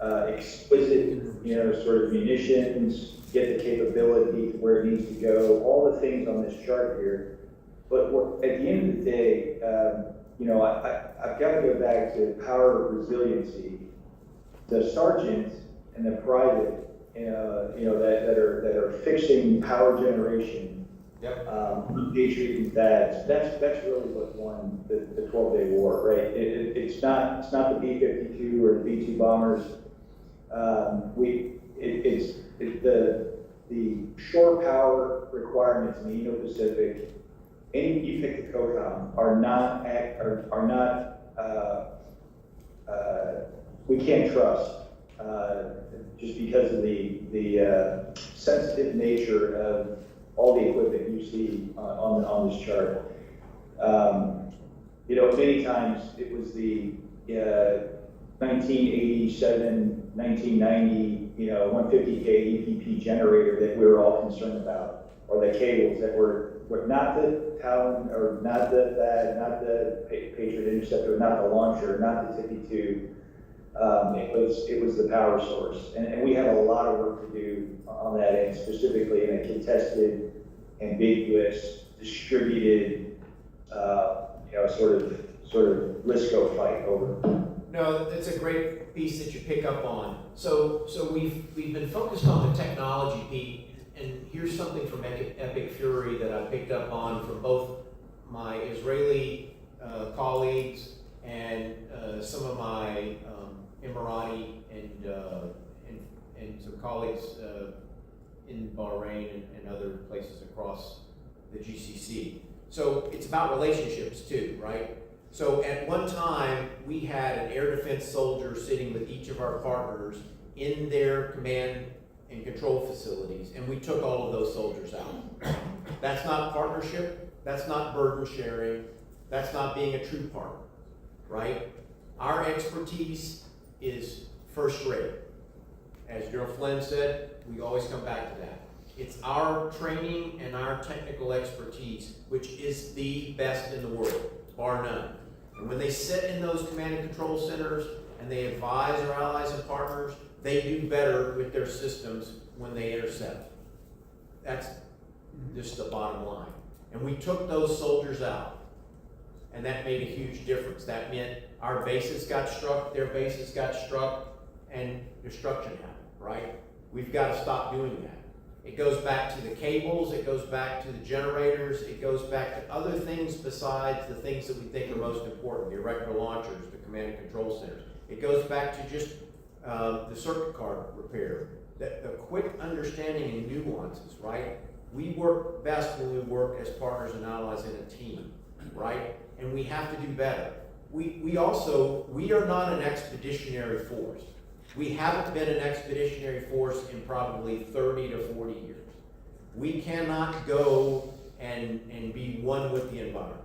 exquisite, you know, sort of munitions, get the capability to where it needs to go, all the things on this chart here. But at the end of the day, you know, I've got to go back to power of resiliency. The sergeant and the private, you know, that are fixing power generation. Yep. Patriot and that's really what won the 12-day war, right? It's not the B-52 or the B-2 bombers. It's the shore power requirements in the Indo-Pacific. You pick the COCOM we can't trust just because of the sensitive nature of all the equipment you see on this chart. You know, many times it was the 1987, 1990, you know, 150K EPP generator that we were all concerned about, or the cables that were not the Talon, or not the THAAD, not the Patriot Interceptor, not the launcher, not the TPY-2. It was the power source, and we had a lot of work to do on that end, specifically in a contested, ambiguous, distributed, you know, sort of LSCO fight over. No, that's a great piece that you pick up on. So we've been focused on the technology, Pete, and here's something from Epic Fury that I picked up on from both my Israeli colleagues and some of my Emirati and some colleagues in Bahrain and other places across the GCC. So it's about relationships too, right? So at one time, we had an air defense soldier sitting with each of our partners in their command and control facilities, and we took all of those soldiers out. That's not partnership, that's not burden sharing, that's not being a true partner, right? Our expertise is first rate. As General Flynn said, we always come back to that. It's our training and our technical expertise, which is the best in the world, bar none. And when they sit in those command and control centers and they advise our allies and partners, they do better with their systems when they intercept. That's just the bottom line. And we took those soldiers out, and that made a huge difference. That meant our bases got struck, their bases got struck, and destruction happened, right? We've got to stop doing that. It goes back to the cables, it goes back to the generators, it goes back to other things besides the things that we think are most important, the erector launchers, the command and control centers. It goes back to just the circuit card repair, the quick understanding and nuances, right? We work best when we work as partners and allies in a team, right? And we have to do better. We are not an expeditionary force. We haven't been an expeditionary force in probably 30 to 40 years. We cannot go and be one with the environment.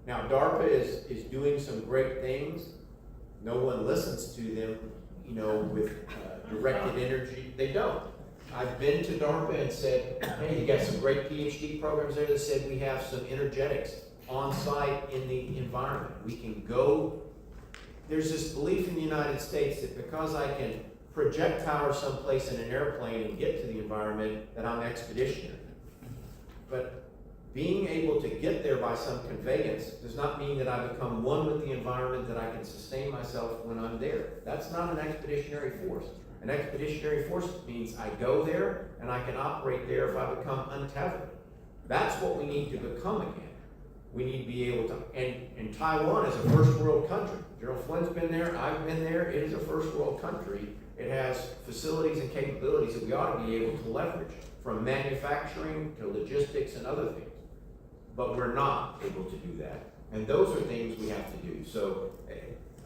Now, DARPA is doing some great things. No one listens to them, you know, with directed energy. They don't. I've been to DARPA and said, hey, you got some great PhD programs there that said we have some energetics on site in the environment. We can go. There's this belief in the United States that because I can project power someplace in an airplane and get to the environment, that I'm expeditionary. But being able to get there by some conveyance does not mean that I become one with the environment, that I can sustain myself when I'm there. That's not an expeditionary force. An expeditionary force means I go there and I can operate there if I become untethered. That's what we need to become again. We need to be able to, and Taiwan is a first world country. General Flynn's been there, I've been there. It is a first world country. It has facilities and capabilities that we ought to be able to leverage, from manufacturing to logistics and other things. But we're not able to do that. And those are things we have to do. So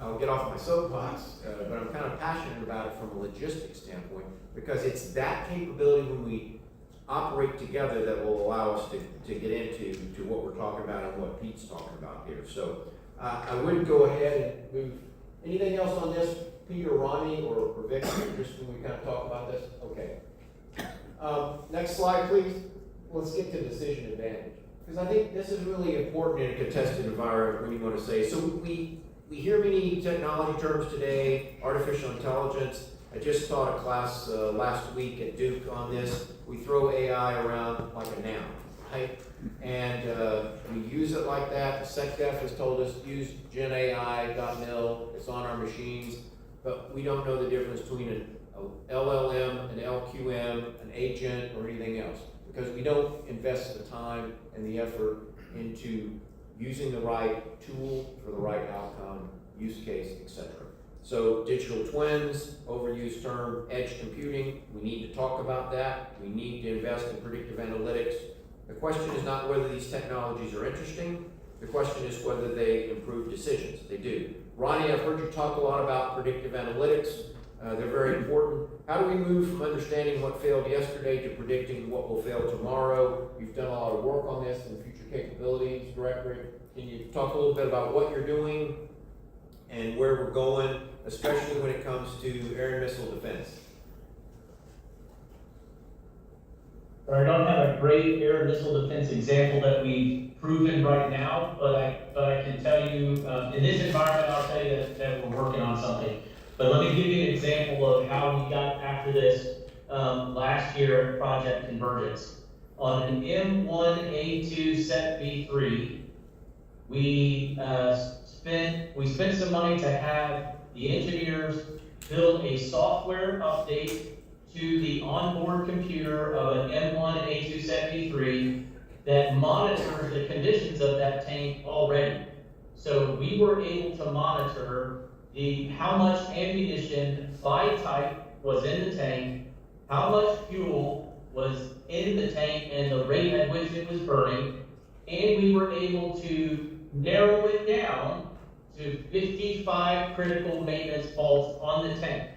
I'll get off my soapbox, but I'm kind of passionate about it from a logistics standpoint, because it's that capability when we operate together that will allow us to get into what we're talking about and what Pete's talking about here. So I would go ahead and move, anything else on this, Peter, Ronnie, or Vic, just when we kind of talk about this? Okay. Next slide, please. Let's get to decision advantage. Because I think this is really important in a contested environment, when you want to say. So we hear many technology terms today, artificial intelligence. I just taught a class last week at Duke on this. We throw AI around like a noun, right? And we use it like that. The SecDef has told us use GenAI.mil. It's on our machines, but we don't know the difference between an LLM, an LQM, an agent, or anything else, because we don't invest the time and the effort into using the right tool for the right outcome, use case, etc. So digital twins, overused term, edge computing, we need to talk about that. We need to invest in predictive analytics. The question is not whether these technologies are interesting. The question is whether they improve decisions. They do. Ronnie, I've heard you talk a lot about predictive analytics. They're very important. How do we move from understanding what failed yesterday to predicting what will fail tomorrow? You've done a lot of work on this in future capabilities directory. Can you talk a little bit about what you're doing and where we're going, especially when it comes to air and missile defense? I don't have a great air and missile defense example that we've proven right now, but I can tell you, in this environment, I'll tell you that we're working on something. But let me give you an example of how we got after this last year at Project Convergence. On an M1A2 Set V3, we spent some money to have the engineers build a software update to the onboard computer of an M1A2 Set V3 that monitors the conditions of that tank already. So we were able to monitor how much ammunition by type was in the tank, how much fuel was in the tank and the rate at which it was burning, and we were able to narrow it down to 55 critical maintenance faults on the tank.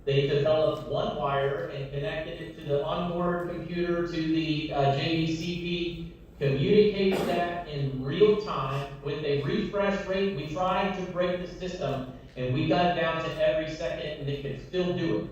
They developed one wire and connected it to the onboard computer to the JVCP, communicated that in real time with a refresh rate. We tried to break the system and we got down to every second and they could still do it.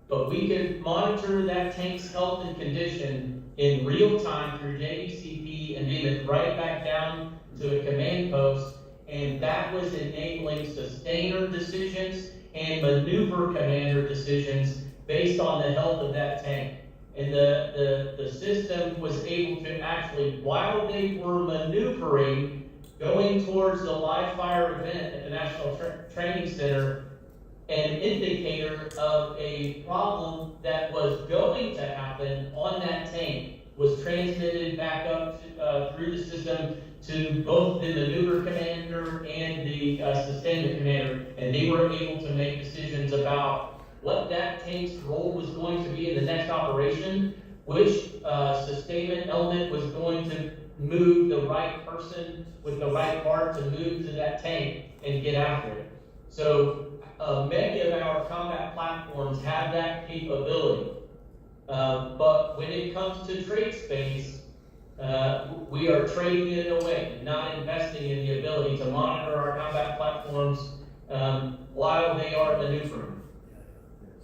But we could monitor that tank's health and condition in real time through JVCP and beam it right back down to a command post. And that was enabling sustainer decisions and maneuver commander decisions based on the health of that tank. And the system was able to actually, while they were maneuvering, going towards the live fire event at the National Training Center, an indicator of a problem that was going to happen on that tank was transmitted back up through the system to both the maneuver commander and the sustainment commander, and they were able to make decisions about what that tank's role was going to be in the next operation, which sustainment element was going to move the right person with the right part to move to that tank and get after it. So many of our combat platforms have that capability. But when it comes to trade space, we are trading it away, not investing in the ability to monitor our combat platforms while they are maneuvering.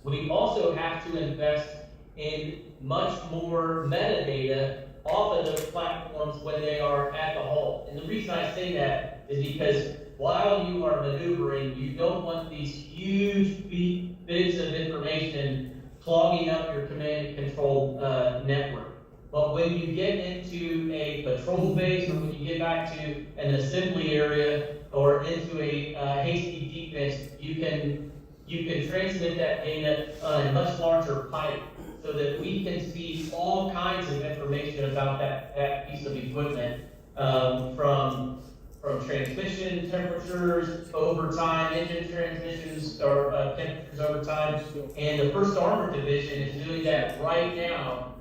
We also have to invest in much more metadata off of those platforms when they are at the hull. And the reason I say that is because while you are maneuvering, you don't want these huge bits of information clogging up your command and control network. But when you get into a patrol base, or when you get back to an assembly area, or into a hasty defense, you can transmit that data on a much larger pipe, so that we can see all kinds of information about that piece of equipment, from transmission temperatures over time, engine transmissions or temperatures over time. And the 1st Armored Division is doing that right now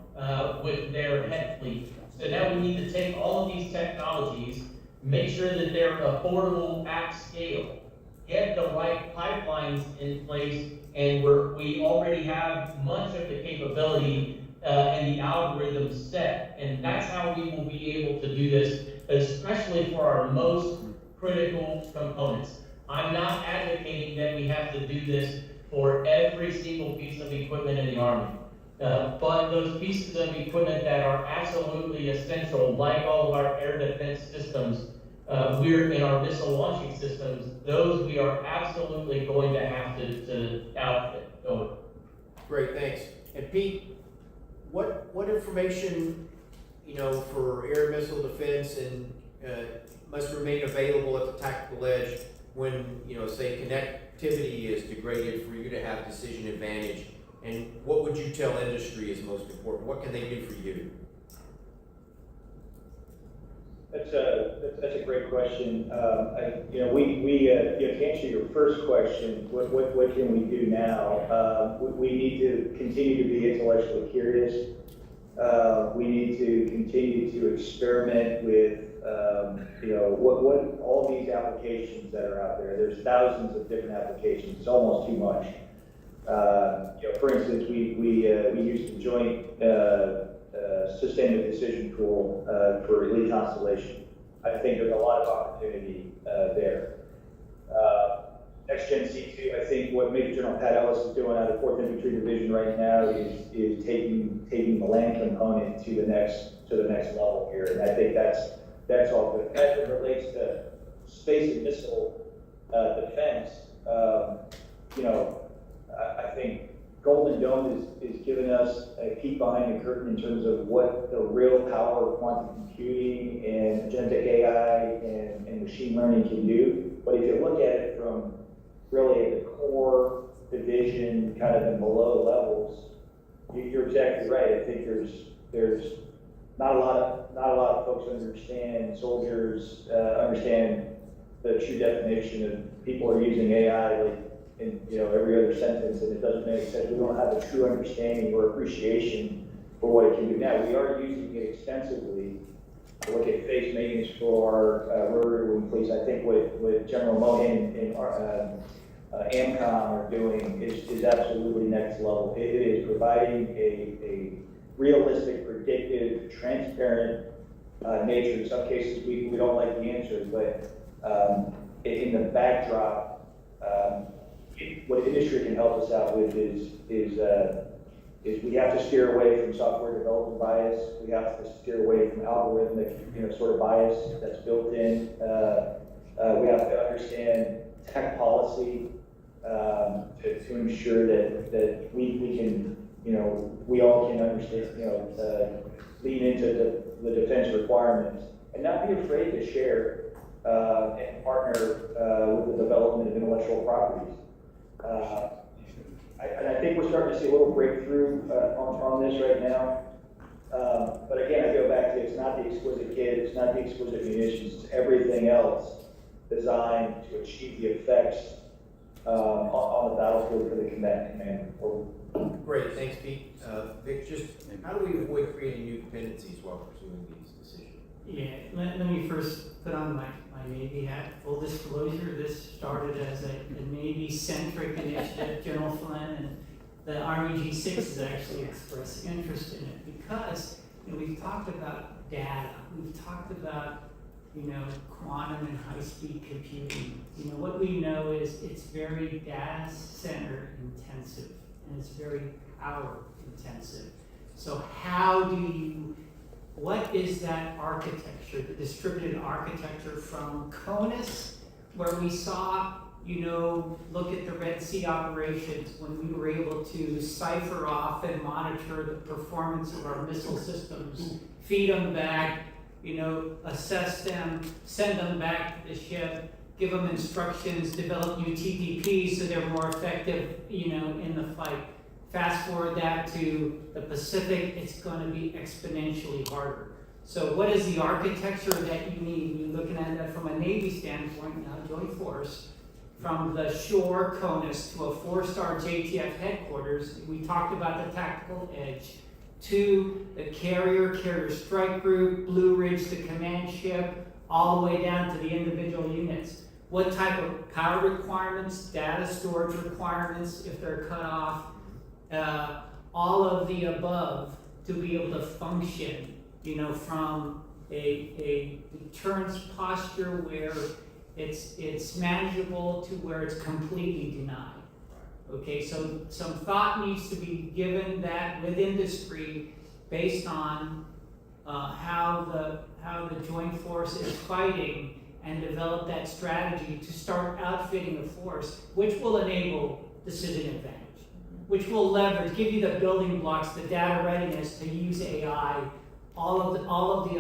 with their head fleet. So now we need to take all of these technologies, make sure that they're affordable at scale, get the right pipelines in place, and we already have much of the capability and the algorithm set. And that's how we will be able to do this, especially for our most critical components. I'm not advocating that we have to do this for every single piece of equipment in the Army. But those pieces of equipment that are absolutely essential, like all of our air defense systems, we're in our missile launching systems, those we are absolutely going to have to outfit. Over. Great, thanks. And Pete, what information, for air missile defense and must remain available at the tactical edge when, say connectivity is degraded for you to have decision advantage? And what would you tell industry is most important? What can they do for you? That's a great question. To answer your first question, what can we do now? We need to continue to be intellectually curious. We need to continue to experiment with, what all these applications that are out there. There's thousands of different applications. It's almost too much. For instance, we used the joint sustainment decision tool for elite constellation. I think there's a lot of opportunity there. Next Gen C2, I think what Major General Pat Ellis is doing out of 4th Infantry Division right now is taking the land component to the next level here, and I think that's all good. As it relates to space and missile defense, I think Golden Dome is giving us a peek behind the curtain in terms of what the real power of quantum computing and agentic AI and machine learning can do. But if you look at it from really at the core division, kind of the below levels, you're exactly right. I think there's not a lot of folks understand, soldiers understand the true definition of people are using AI like in every other sentence, and it doesn't make sense. We don't have a true understanding or appreciation for what it can do. Now, we are using it extensively. I look at face maintenance for our rotary wing fleets. I think what General Mohan and AMCOM are doing is absolutely next level. It is providing a realistic, predictive, transparent nature. In some cases, we don't like the answers, but in the backdrop, what industry can help us out with is we have to steer away from software development bias. We have to steer away from algorithmic, sort of bias that's built in. We have to understand tech policy to ensure that we can, we all can understand, lean into the defense requirements and not be afraid to share and partner with the development of intellectual properties. And I think we're starting to see a little breakthrough on this right now. But again, I go back to it's not the exquisite kit, it's not the exquisite munitions, it's everything else designed to achieve the effects on the battlefield for the commander. Great, thanks, Pete. Vic, just how do we avoid creating new dependencies while pursuing these decisions? Yeah, let me first put on my Navy hat. Full disclosure, this started as a Navy-centric initiative. General Flynn and the Army G6 has actually expressed interest in it because we've talked about data, we've talked about quantum and high-speed computing. What we know is it's very data center intensive and it's very power intensive. So what is that architecture, the distributed architecture from CONUS, where we saw, look at the Red Sea operations when we were able to cipher off and monitor the performance of our missile systems, feed them back, assess them, send them back to the ship, give them instructions, develop new TDPs so they're more effective, in the fight. Fast forward that to the Pacific, it's going to be exponentially harder. So what is the architecture that you need? You're looking at that from a Navy standpoint, now Joint Force, from the shore CONUS to a 4-star JTF headquarters. We talked about the tactical edge, to the carrier strike group, Blue Ridge, the command ship, all the way down to the individual units. What type of power requirements, data storage requirements, if they're cut off, all of the above to be able to function, from a deterrence posture where it's manageable to where it's completely denied. Okay, so some thought needs to be given that with industry based on how the joint force is fighting, and develop that strategy to start outfitting the force, which will enable decision advantage, which will leverage, give you the building blocks, the data readiness to use AI, all of the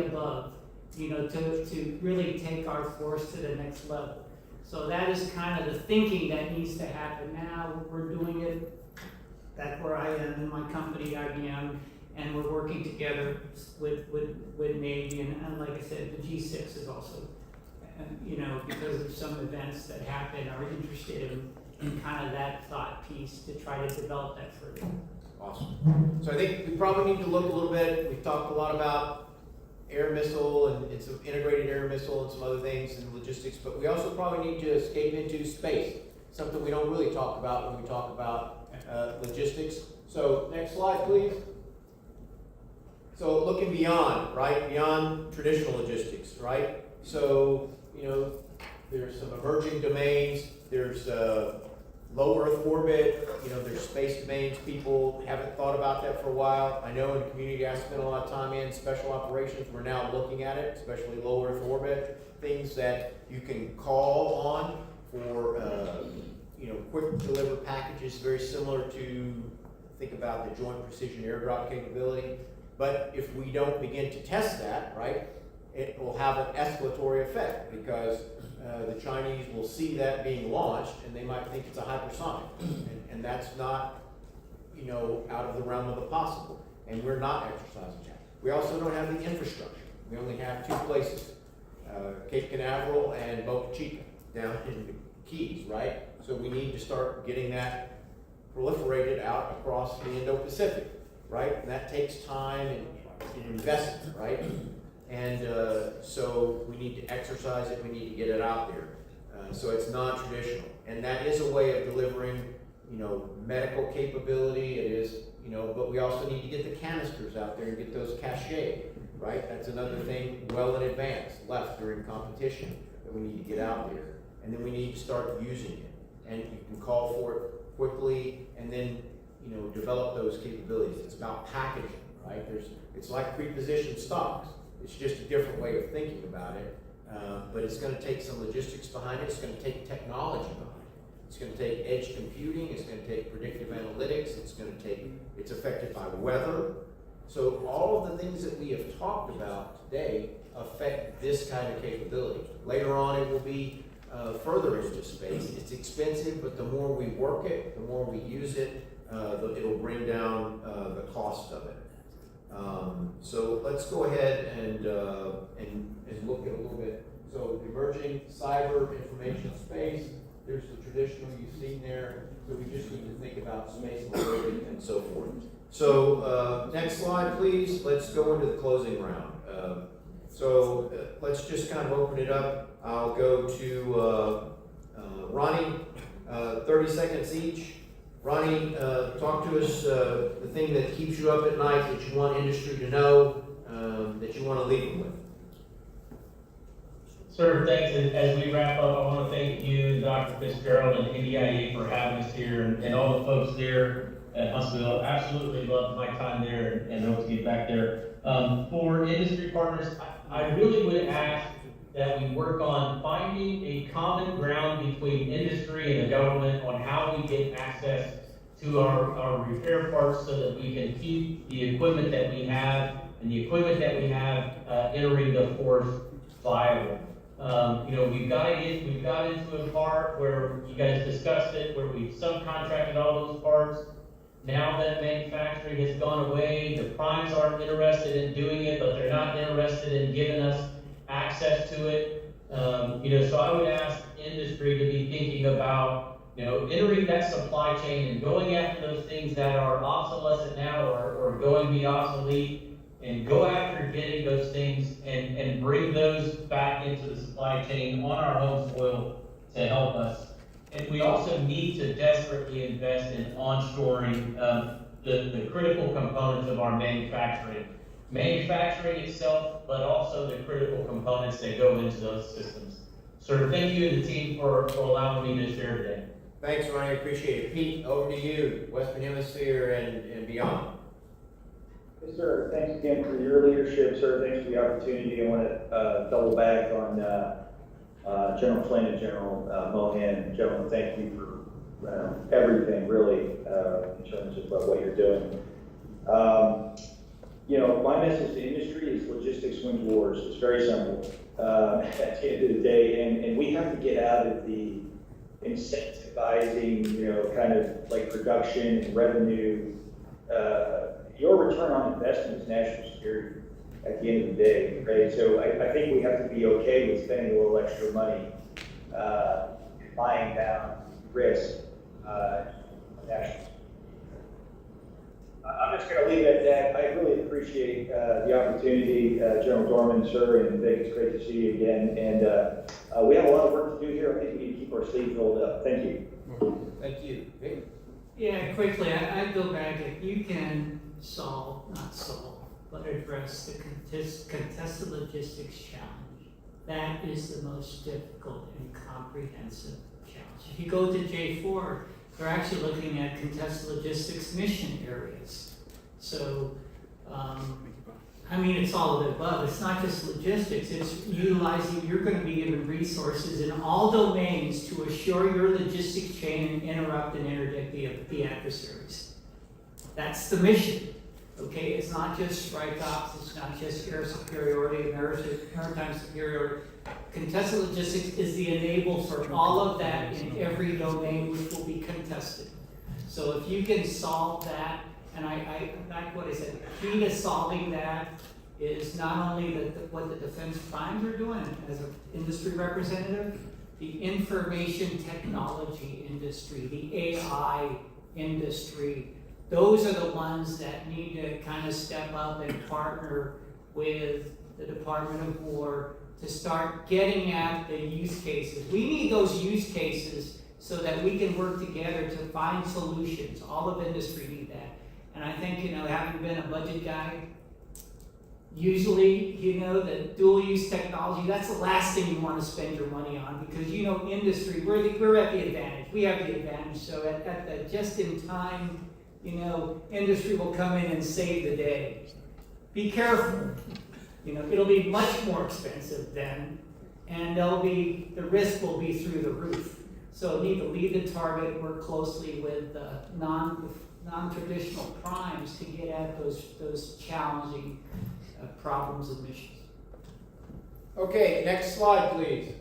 above, you know, to really take our force to the next level. So that is kind of the thinking that needs to happen now. We're doing it back where I am in my company, IBM, and we're working together with Navy, and like I said, the G6 is also, you know, because of some events that happen, are interested in kind of that thought piece to try to develop that further. Awesome. So I think we probably need to look a little bit, we've talked a lot about air missile and some integrated air missile and some other things and logistics, but we also probably need to escape into space, something we don't really talk about when we talk about logistics. So next slide, please. So looking beyond, right, beyond traditional logistics, right? So, you know, there's some emerging domains, there's low Earth orbit, you know, there's space domains. People haven't thought about that for a while. I know in the community I spent a lot of time in special operations, we're now looking at it, especially low Earth orbit, things that you can call on for, you know, quick deliver packages, very similar to, think about the Joint Precision Airdrop capability. But if we don't begin to test that, right, it will have an escalatory effect, because the Chinese will see that being launched and they might think it's a hypersonic, and that's not, you know, out of the realm of the possible, and we're not exercising that. We also don't have the infrastructure. We only have two places, Cape Canaveral and Boca Chica down in the Keys, right? So we need to start getting that proliferated out across the Indo-Pacific, right? And that takes time and investment, right? And so we need to exercise it, we need to get it out there. So it's non-traditional. And that is a way of delivering, you know, medical capability. It is, you know, but we also need to get the canisters out there and get those cached, right? That's another thing well in advance, left during competition, that we need to get out there. And then we need to start using it. And you can call for it quickly and then, you know, develop those capabilities. It's about packaging, right? It's like pre-positioned stocks. It's just a different way of thinking about it, but it's going to take some logistics behind it. It's going to take technology behind it. It's going to take edge computing. It's going to take predictive analytics. It's affected by weather. So all of the things that we have talked about today affect this kind of capability. Later on, it will be further into space. It's expensive, but the more we work it, the more we use it, it'll bring down the cost of it. So let's go ahead and look at a little bit. So emerging cyber information space, there's the traditional you've seen there. So we just need to think about space mobility and so forth. So next slide, please. Let's go into the closing round. So let's just kind of open it up. I'll go to Ronnie, 30 seconds each. Ronnie, talk to us the thing that keeps you up at night, that you want industry to know, that you want to leave them with. Sir, thanks. As we wrap up, I want to thank you, Dr. Fitzgerald, and NDIA for having us here, and all the folks there at Huntsville. Absolutely loved my time there, and hope to get back there. For industry partners, I really would ask that we work on finding a common ground between industry and the government on how we get access to our repair parts, so that we can keep the equipment that we have and the equipment that we have entering the force viable. You know, we've got into a part where you guys discussed it, where we've subcontracted all those parts. Now that manufacturing has gone away, the primes aren't interested in doing it, but they're not interested in giving us access to it. You know, so I would ask industry to be thinking about, you know, entering that supply chain and going after those things that are obsolescent now or going to be obsolete, and go after getting those things and bring those back into the supply chain on our home soil to help us. And we also need to desperately invest in onshoring the critical components of our manufacturing itself, but also the critical components that go into those systems. Sir, thank you and the team for allowing me to share today. Thanks, Ronnie, appreciate it. Pete, over to you, Western Hemisphere and beyond. Yes, sir. Thanks again for your leadership, sir. Thanks for the opportunity. I want to double back on General Flynn and General Mohan. Gentlemen, thank you for everything, really, in terms of what you're doing. You know, my message to industry is logistics wins wars. It's very simple. At the end of the day, and we have to get out of the incentivizing, you know, kind of like production and revenue. Your return on investment is national security at the end of the day, right? So I think we have to be okay with spending a little extra money, buying down risk, national. I'm just going to leave it at that. I really appreciate the opportunity, General Dorman, sir, and Vic, it's great to see you again. And we have a lot of work to do here. I think we need to keep our sleeves rolled up. Thank you. Thank you. Vic? Yeah, quickly, I go back, if you can not solve, but address the contested logistics challenge, that is the most difficult and comprehensive challenge. If you go to J4, they're actually looking at contested logistics mission areas. So, I mean, it's all of the above. It's not just logistics, it's utilizing, you're going to be given resources in all domains to assure your logistics chain and interrupt and interdict the adversaries. That's the mission. Okay, it's not just strike ops, it's not just air superiority, maritime superiority. Contested logistics is the enable for all of that in every domain which will be contested. So if you can solve that, and I like what I said, the key to solving that is not only what the defense primes are doing as an industry representative, the information technology industry, the AI industry, those are the ones that need to kind of step up and partner with the Department of War to start getting at the use cases. We need those use cases so that we can work together to find solutions. All of industry need that. And I think, you know, having been a budget guy, usually, you know, the dual use technology, that's the last thing you want to spend your money on because, you know, industry, we're at the advantage. We have the advantage. So at the just in time, you know, industry will come in and save the day. Be careful. You know, it'll be much more expensive then, and the risk will be through the roof. So need to lead the target, work closely with non-traditional primes to get at those challenging problems and missions. Okay, next slide, please.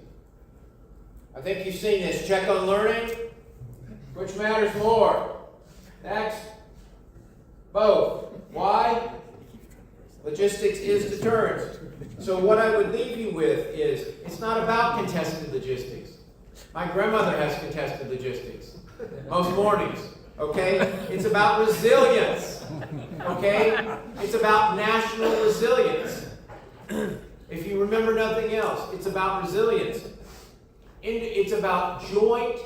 I think you've seen this. Check on learning. Which matters more? Next. Both. Why? Logistics is deterrence. So what I would leave you with is, it's not about contested logistics. My grandmother has contested logistics. Most mornings. Okay? It's about resilience. Okay? It's about national resilience. If you remember nothing else, it's about resilience. It's about joint,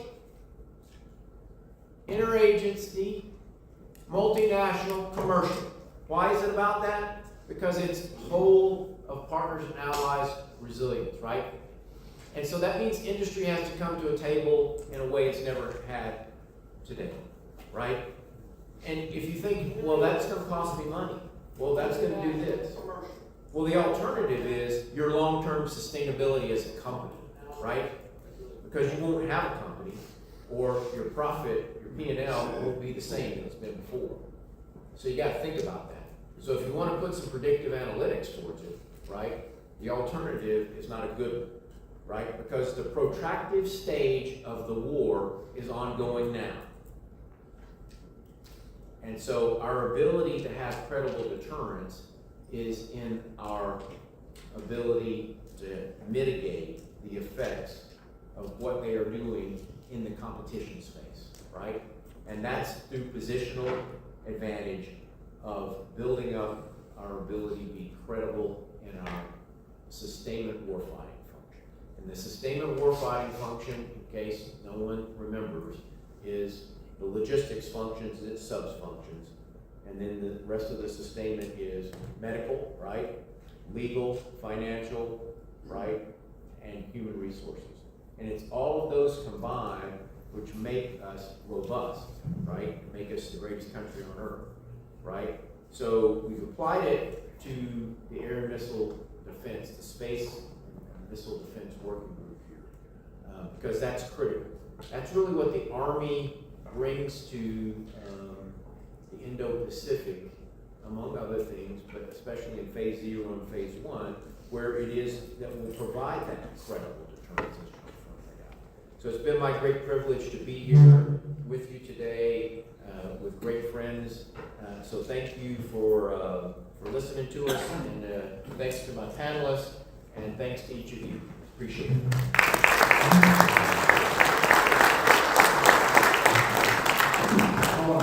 interagency, multinational, commercial. Why is it about that? Because it's whole of partners and allies resilience, right? And so that means industry has to come to a table in a way it's never had today, right? And if you think, well, that's going to cost me money. Well, that's going to do this. Well, the alternative is your long-term sustainability as a company, right? Because you won't have a company, or your profit, your P&L won't be the same as it's been before. So you got to think about that. So if you want to put some predictive analytics towards it, right, the alternative is not a good one, right? Because the protractive stage of the war is ongoing now. And so our ability to have credible deterrence is in our ability to mitigate the effects of what they are doing in the competition space, right? And that's through positional advantage of building up our ability to be credible in our sustainment warfighting function. And the sustainment warfighting function, in case no one remembers, is the logistics functions and its sub-functions. And then the rest of the sustainment is medical, right? Legal, financial, right? And human resources. And it's all of those combined which make us robust, right? Make us the greatest country on earth, right? So we've applied it to the air and missile defense, the space and missile defense working group here, because that's critical. That's really what the Army brings to the Indo-Pacific, among other things, but especially in phase 0 and phase 1, where it is that will provide that incredible deterrence as you pointed out. So it's been my great privilege to be here with you today, with great friends. So thank you for listening to us, and thanks to my panelists, and thanks to each of you. Appreciate it.